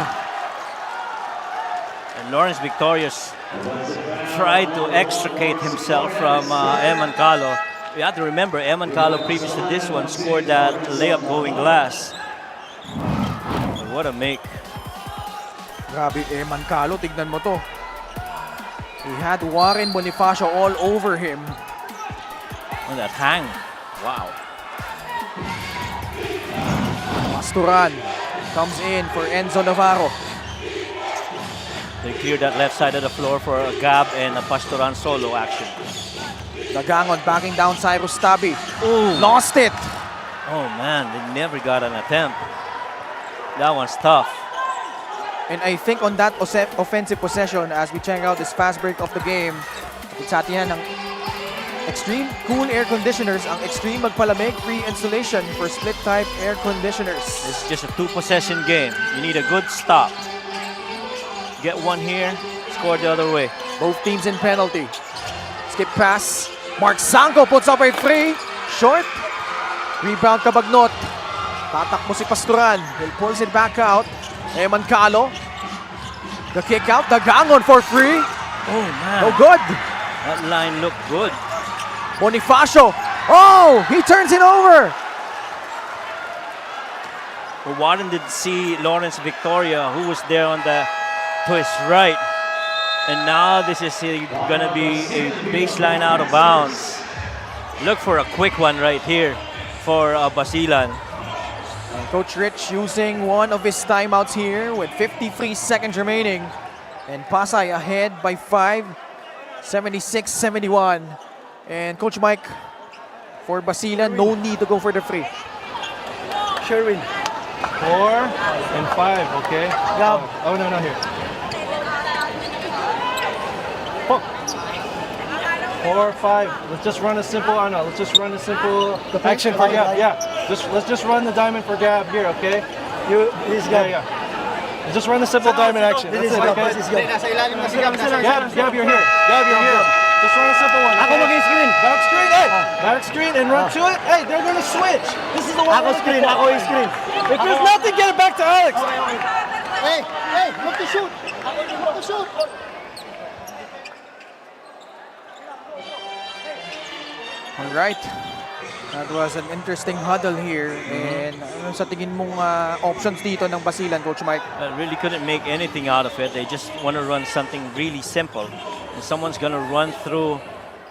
And Lawrence Victorious tried to extricate himself from Eman Calo. You have to remember, Eman Calo previous to this one scored that layup going glass. But what a make. Grabe, Eman Calo, tignan mo to. He had Warren Bonifacio all over him. On that hang. Wow. Pasturan comes in for Enzo Navarro. They cleared that left side of the floor for a Gab and a Pastoran solo action. Dagangon backing down Cyrus Tabi. Ooh. Lost it. Oh man, they never got an attempt. That one's tough. And I think on that offensive possession, as we check out this fast break of the game, sa atin yan ng extreme cool air conditioners, ang extreme magpalamig free installation for split type air conditioners. This is just a 2-possession game. You need a good stop. Get one here, score the other way. Both teams in penalty. Skip pass. Mark Sanko puts up a free. Short. Rebound Cabagnot. Tatakbo si Pasturan. He'll pulls it back out. Eman Calo. The kick out. Dagangon for free. Oh man. No good. That line looked good. Bonifacio. Oh, he turns it over. But Warren did see Lawrence Victoria, who was there on the to his right. And now this is gonna be a baseline out of bounds. Look for a quick one right here for Basilan. Coach Rich using one of his timeouts here with 53 seconds remaining. And Pasay ahead by 5, 76-71. And Coach Mike, for Basilan, no need to go for the free. Sherwin. 4 and 5, okay? Gab. Oh, no, here. 4, 5. Let's just run a simple, let's just run a simple action for Gab. Yeah, let's just run the diamond for Gab here, okay? He's Gab. Yeah. Let's just run the simple diamond action. That's it, okay? Gab, you're here. Gab, you're here. Just run a simple one. Ako mag-screen. Back screen, hey! Back screen and run to it. Hey, they're gonna switch. This is the one. Ako screen, If there's nothing, get it back to Alex. Hey, look to shoot. Look to shoot. All right. That was an interesting huddle here. And ano sa tingin mong options dito ng Basilan, Coach Mike? Really couldn't make anything out of it. They just want to run something really simple. And someone's going to run through,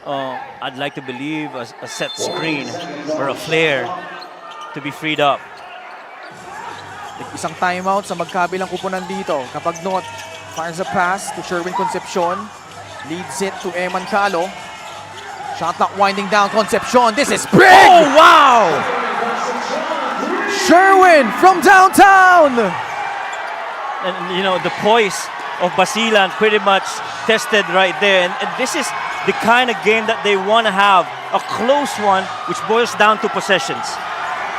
I'd like to believe, a set screen or a flare to be freed up. Isang timeout sa magkabilang kupunan dito. Cabagnot fires a pass to Sherwin Concepcion. Leads it to Eman Calo. Shot clock winding down. Concepcion. This is big! Oh, wow! Sherwin from downtown! And, you know, the poise of Basilan pretty much tested right there. And this is the kind of game that they want to have. A close one, which boils down to possessions.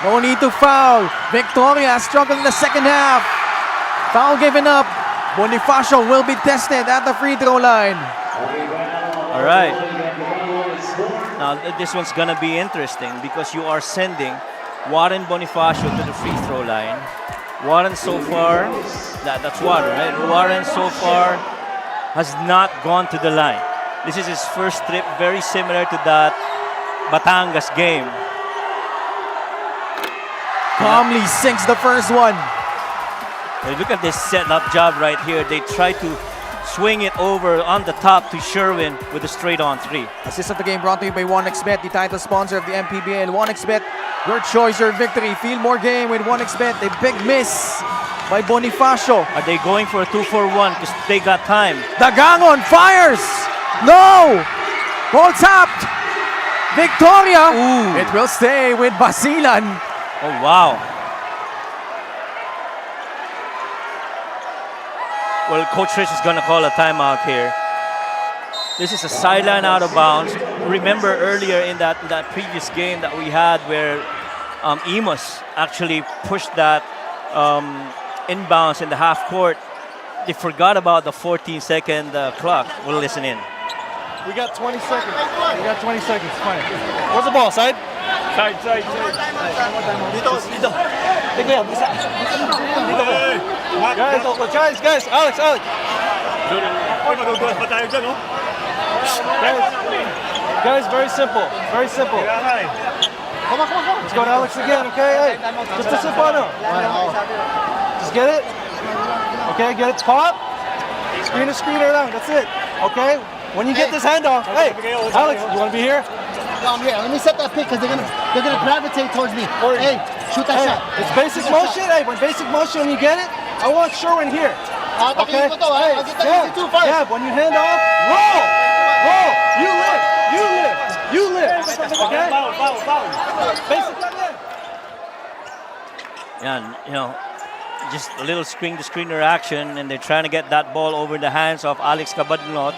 No need to foul. Victoria struggled in the second half. Foul given up. Bonifacio will be tested at the free throw line. All right. Now, this one's going to be interesting because you are sending Warren Bonifacio to the free throw line. Warren so far, that's Warren, right? Warren so far has not gone to the line. This is his first trip, very similar to that Batangas game. Calmly sinks the first one. Hey, look at this set-up job right here. They try to swing it over on the top to Sherwin with a straight-on 3. Assist of the game brought to you by 1xBet, the title sponsor of the MPBL. 1xBet, your choice, your victory. Feel more game with 1xBet. A big miss by Bonifacio. Are they going for a 2-for-1 because they got time? Dagangon fires! No! Ball tapped! Victoria! It will stay with Basilan. Oh, wow. Well, Coach Rich is going to call a timeout here. This is a sideline out of bounds. Remember earlier in that previous game that we had where Imus actually pushed that inbounds in the half court. They forgot about the 14-second clock. We'll listen in. We got 20 seconds. We got 20 seconds. Fine. Where's the ball? Side? Side. Dito. Guys. Alex. Guys, very simple. Come on. Let's go to Alex again, okay? Hey, just a simple no. Just get it. Okay, get it. Pop. Screener lang. That's it. Okay? When you get this handoff, hey, Alex, you want to be here? No, I'm here. Let me set that pick because they're gonna gravitate towards me. Hey, shoot that shot. It's basic motion. Hey, when basic motion, when you get it, I want Sherwin here. Okay? Hey, I'll get that easy too first. Yeah, when you hand off, roll. You lift. Okay? Basic. Yeah, you know, just a little screen-to-screener action, and they're trying to get that ball over the hands of Alex Cabadnot.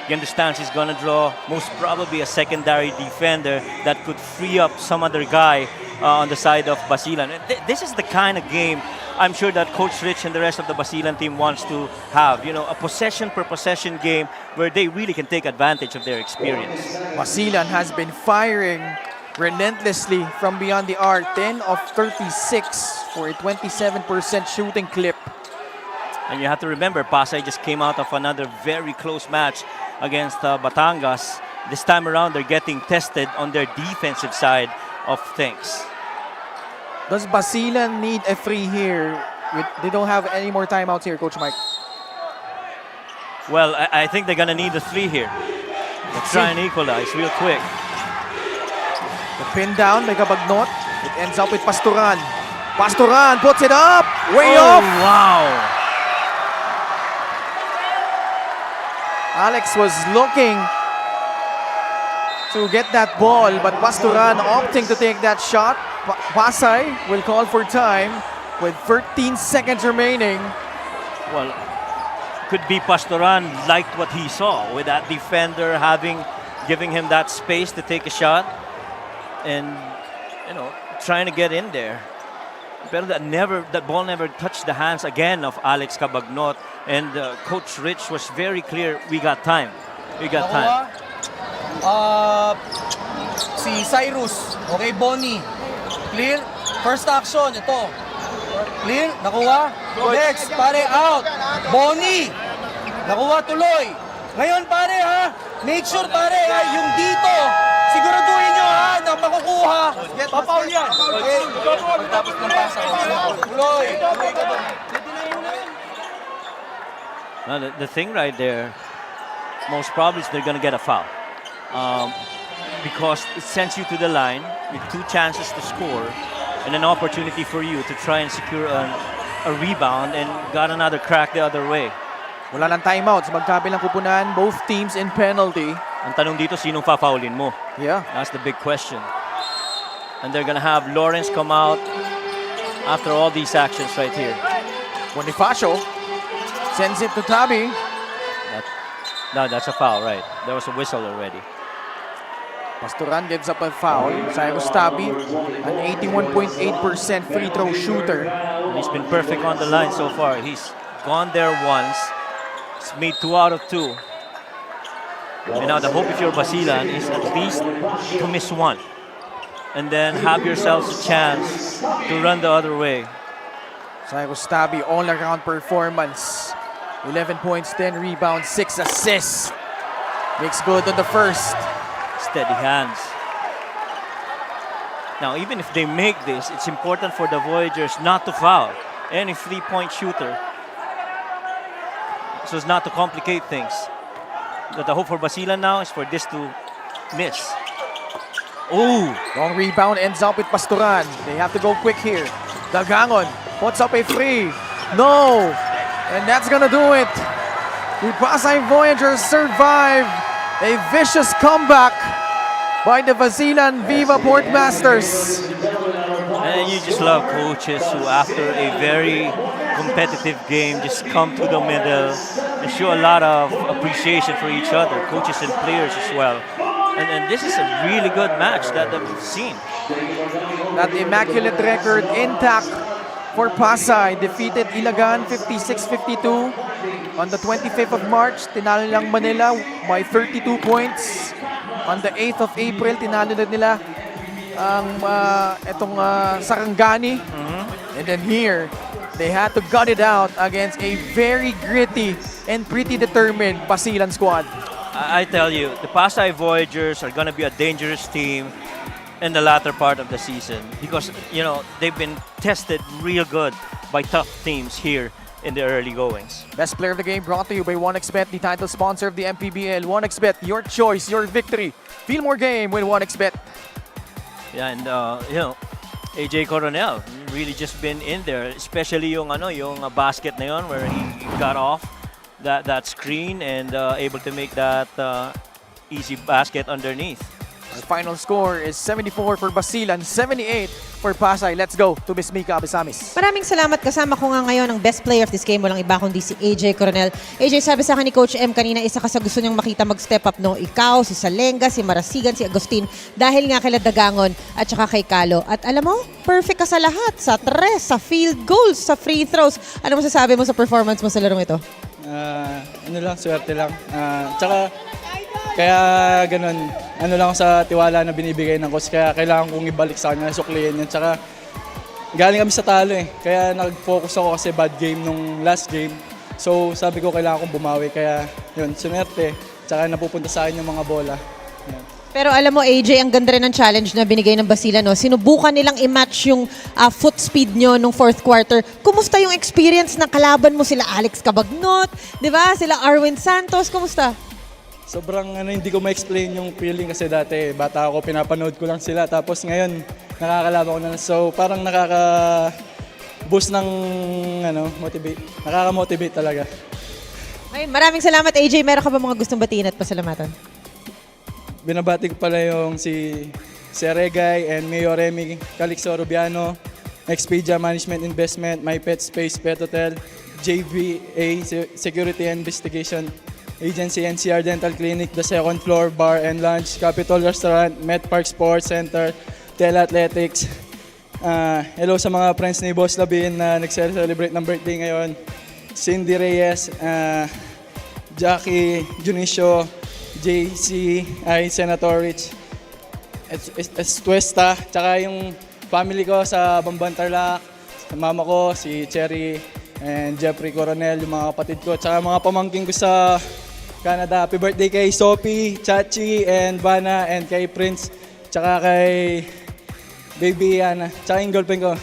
He understands he's going to draw most probably a secondary defender that could free up some other guy on the side of Basilan. This is the kind of game I'm sure that Coach Rich and the rest of the Basilan team wants to have. You know, a possession-per-possession game where they really can take advantage of their experience. Basilan has been firing relentlessly from beyond the arc. 10 of 36 for a 27% shooting clip. And you have to remember, Pasay just came out of another very close match against Batangas. This time around, they're getting tested on their defensive side of things. Does Basilan need a free here? They don't have any more timeouts here, Coach Mike. Well, I think they're going to need a three here. Let's try and equalize real quick. The pin down by Cabadnot. It ends up with Pastoran. Pastoran puts it up. Way off. Wow. Alex was looking to get that ball, but Pastoran opting to take that shot. Pasay will call for time with 13 seconds remaining. Well, could be Pastoran liked what he saw with that defender giving him that space to take a shot and, you know, trying to get in there. But that ball never touched the hands again of Alex Cabadnot, and Coach Rich was very clear. We got time. Si Cyrus, okay, Bonnie. Clear? First action, ito. Clear? Nakuha? Next, pare, out. Bonnie! Nakuha tuloy. Ngayon, pare, ha? Make sure, pare, ha? Yung dito, siguraduhin nyo, ha? Na makukuha. Papaul yan. Okay? Tapos ng pasa. Tuloy. The thing right there, most probably is they're going to get a foul. Because it sends you to the line with two chances to score and an opportunity for you to try and secure a rebound and got another crack the other way. Wala lang timeouts. Magkabilang kupunan, both teams in penalty. Ang tanong dito, sinong fa-foulin mo? Yeah. That's the big question. And they're gonna have Lawrence come out after all these actions right here. Bonifacio sends it to Tabi. No, that's a foul, right? There was a whistle already. Pastoran gives up a foul. Cyrus Tabi, an 81.8% free throw shooter. And he's been perfect on the line so far. He's gone there once. He's made 2 out of 2. And now the hope if you're Basilan is at least to miss one. And then have yourselves a chance to run the other way. Cyrus Tabi, all-around performance. 11 points, 10 rebounds, 6 assists. Makes good on the first. Steady hands. Now, even if they make this, it's important for the Voyagers not to foul any three-point shooter, so as not to complicate things. But the hope for Basilan now is for this to miss. Oh, long rebound ends up with Pastoran. They have to go quick here. Dagangon puts up a free. No, and that's gonna do it. The Pasay Voyagers survive a vicious comeback by the Basilan Viva Portmasters. And you just love coaches who, after a very competitive game, just come to the middle and show a lot of appreciation for each other, coaches and players as well. And this is a really good match that we've seen. That immaculate record intact for Pasay. Defeated Ilagan 56-52 on the 25th of March. Tinalo lang Manila by 32 points. On the 8th of April, tinalo na nila ang Sarangani. And then here, they had to gut it out against a very gritty and pretty determined Basilan squad. I tell you, the Pasay Voyagers are going to be a dangerous team in the latter part of the season because, you know, they've been tested real good by tough teams here in the early goings. Best player of the game brought to you by 1xBet, the title sponsor of the MPBL. 1xBet, your choice, your victory. Feel more game with 1xBet. Yeah, and you know, AJ Coronel really just been in there, especially yung basket na yun where he got off that screen and able to make that easy basket underneath. Our final score is 74 for Basilan, 78 for Pasay. Let's go to Miss Mika Abisamis. Maraming salamat. Kasama ko nga ngayon ang best player of this game. Walang iba kundi si AJ Coronel. AJ, sabi sa akin ni Coach M kanina, isa ka sa gusto niyang makita mag-step up, no? Ikaw, si Salenga, si Marasigan, si Agustin. Dahil nga kay Dagangon at saka kay Calo. At alam mo, perfect ka sa lahat. Sa tres, sa field goals, sa free throws. Ano masasabi mo sa performance mo sa larong ito? Swerte lang. Tsaka, kaya ganun, lang sa tiwala na binibigay ng coach. Kaya kailangan kong ibalik sa kanya, sukliin yan. Tsaka, galing kami sa talo eh. Kaya nag-focus ako kasi bad game nung last game. So, sabi ko kailangan kong bumawi. Kaya, yun, sunerte. Tsaka napupunta sa akin yung mga bola. Yan. Pero alam mo, AJ, ang ganda rin ng challenge na binigay ng Basilan, no? Sinubukan nilang i-match yung foot speed nyo nung fourth quarter. Kumusta yung experience na kalaban mo sila Alex Cabagnot, di ba? Sila Arwin Santos, kumusta? Sobrang hindi ko ma-explain yung feeling kasi dati bata ako, pinapanood ko lang sila. Tapos ngayon, nakakalaban ko na. So parang nakaka-boost ng motivate. Nakaka-motivate talaga. Ayun, maraming salamat AJ. Meron ka ba mga gustong batiin at pasalamatan? Binabati ko pala yung si Regay and Mayor Remy Calixto Rubiano, Expedia Management Investment, My Pet Space Pet Hotel, JVA Security Investigation Agency, NCR Dental Clinic, The Second Floor Bar and Lunch, Capitol Restaurant, Met Park Sports Center, Tel Athletics. Hello sa mga friends ni Boss Labin na nag-celebrate ng birthday ngayon. Cindy Reyes, Jackie Junicio, JC, Senator Rich, Estuesta, tsaka yung family ko sa Bambantarlac, sa mama ko, si Cherry and Jeffrey Coronel, yung mga kapatid ko, tsaka mga pamangking ko sa Canada. Happy birthday kay Sophie, Chachi, and Vanna, and kay Prince, tsaka kay Baby Ana, tsaka yung girlfriend ko,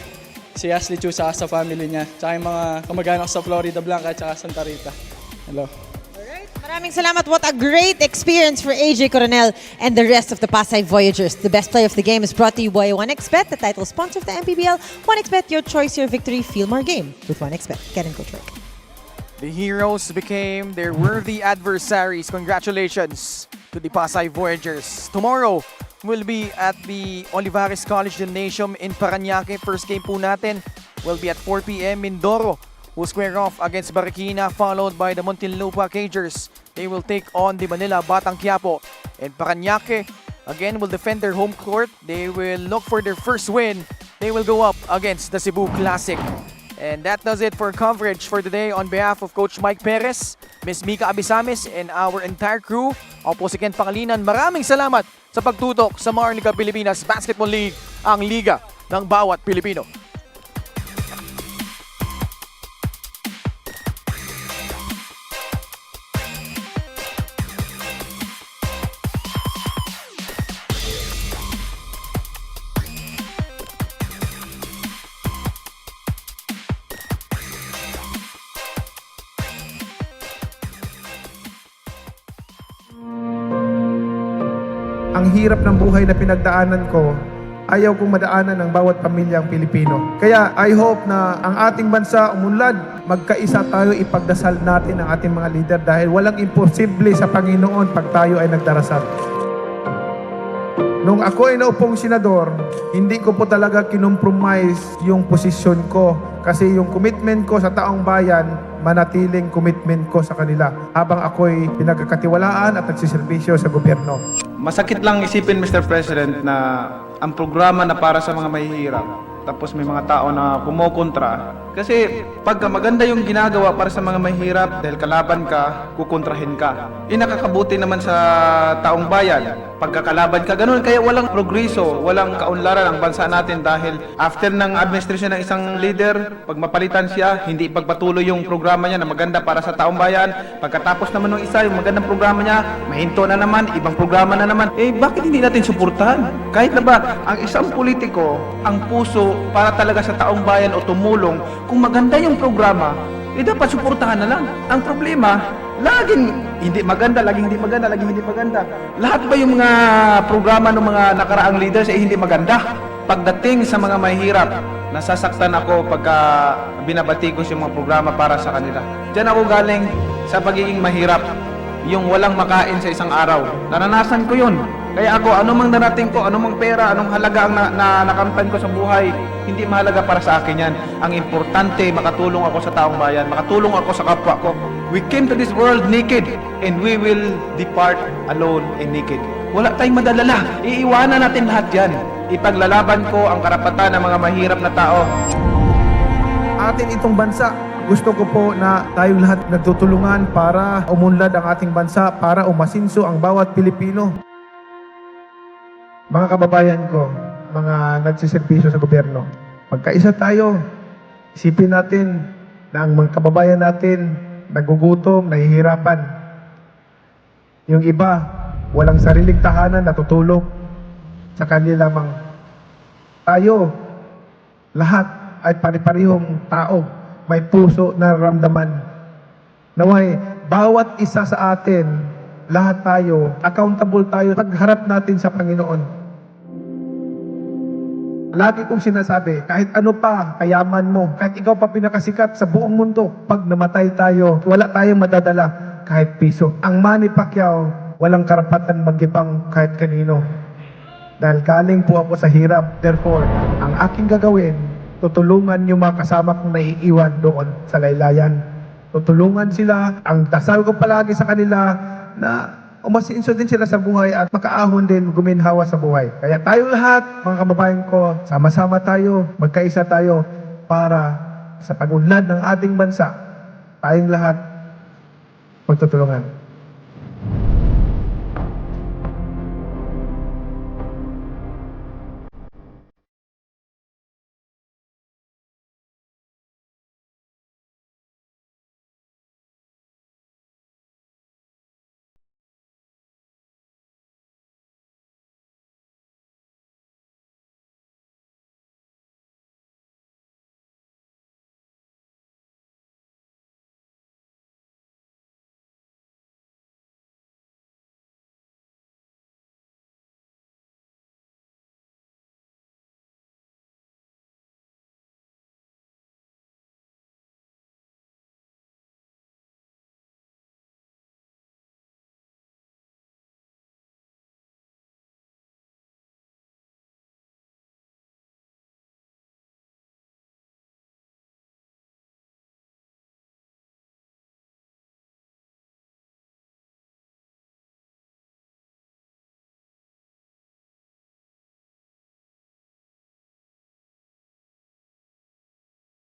si Ashley Chu, sa family niya, tsaka yung mga kamag-anak sa Florida Blanca, tsaka Santa Rita. Hello. Maraming salamat. What a great experience for AJ Coronel and the rest of the Pasay Voyagers. The best play of the game is brought to you by 1xBet, the title sponsor of the MPBL. 1xBet, your choice, your victory. Feel more game with 1xBet. Get in, Coach Rick. The heroes became their worthy adversaries. Congratulations to the Pasay Voyagers. Tomorrow, we'll be at the Olivares College Gymnasium in Parañaque. First game po natin will be at 4 p.m. Mindoro will square off against Marikina, followed by the Muntinlupa Cagers. They will take on the Manila Batang Quiapo. And Parañaque, again, will defend their home court. They will look for their first win. They will go up against the Cebu Classic. And that does it for coverage for today on behalf of Coach Mike Perez, Ms. Mika Abisamis, and our entire crew. Ako po si Ken Pangilinan. Maraming salamat sa pagtutok sa Marliga Pilipinas Basketball League, ang liga ng bawat Pilipino. Ang hirap ng buhay na pinagdaanan ko, ayaw kong madaanan ng bawat pamilyang Pilipino. Kaya I hope na ang ating bansa umunlad, magkaisa tayo, ipagdasal natin ang ating mga leader dahil walang imposible sa Panginoon pag tayo ay nagdarasal. Nung ako ay naupong senador, hindi ko po talaga kinompromise yung posisyon ko kasi yung commitment ko sa taong bayan, manatiling commitment ko sa kanila habang ako'y pinagkakatiwalaan at nagsiservisyo sa gobyerno. Masakit lang isipin, Mr. President, na ang programa na para sa mga mahihirap, tapos may mga tao na kumokontra. Kasi pagka maganda yung ginagawa para sa mga mahirap, dahil kalaban ka, kukontrahin ka. Nakakabuti naman sa taong bayan. Pagkakalaban ka, ganun. Kaya walang progreso, walang kaunlaran ang bansa natin dahil after ng administrasyon ng isang leader, pag mapalitan siya, hindi ipagpatuloy yung programa niya na maganda para sa taong bayan. Pagkatapos naman ng isa, yung magandang programa niya, mahinto na naman, ibang programa na naman. Bakit hindi natin suportahan? Kahit na ba, ang isang politiko, ang puso para talaga sa taong bayan o tumulong, kung maganda yung programa, dapat suportahan na lang. Ang problema, laging hindi maganda, laging hindi maganda, laging hindi maganda. Lahat ba yung mga programa ng mga nakaraang leaders ay hindi maganda? Pagdating sa mga mahihirap, nasasaktan ako pagka binabatikos yung mga programa para sa kanila. Diyan ako galing sa pagiging mahirap. Yung walang makain sa isang araw. Naranasan ko yun. Kaya ako, anumang darating ko, anumang pera, anong halaga ang nakamtan ko sa buhay, hindi mahalaga para sa akin yan. Ang importante, makatulong ako sa taong bayan, makatulong ako sa kapwa ko. We came to this world naked, and we will depart alone and naked. Wala tayong madalala. Iiwanan natin lahat yan. Ipaglalaban ko ang karapatan ng mga mahirap na tao. Atin itong bansa, gusto ko po na tayong lahat nagtutulungan para umunlad ang ating bansa, para umasinso ang bawat Pilipino. Mga kababayan ko, mga nagsiservisyo sa gobyerno, magkaisa tayo. Isipin natin na ang mga kababayan natin nagugutom, nahihirapan. Yung iba, walang sariling tahanan, natutulog sa kanila lamang. Tayo, lahat ay pare-parehong tao, may puso na ramdaman. Naway, bawat isa sa atin, lahat tayo, accountable tayo, pagharap natin sa Panginoon. Lagi kong sinasabi, kahit ano pa, kayaman mo, kahit ikaw pa pinakasikat sa buong mundo, pag namatay tayo, wala tayong madadala kahit piso. Ang Manny Pacquiao, walang karapatan magipang kahit kanino. Dahil galing po ako sa hirap. Therefore, ang aking gagawin, tutulungan yung mga kasama kong naiiwan doon sa laylayan. Tutulungan sila. Ang dasal ko palagi sa kanila na umasinso din sila sa buhay at makaahon din, guminhawa sa buhay. Kaya tayo lahat, mga kababayan ko, sama-sama tayo, magkaisa tayo para sa pag-unlad ng ating bansa, tayong lahat magtutulungan.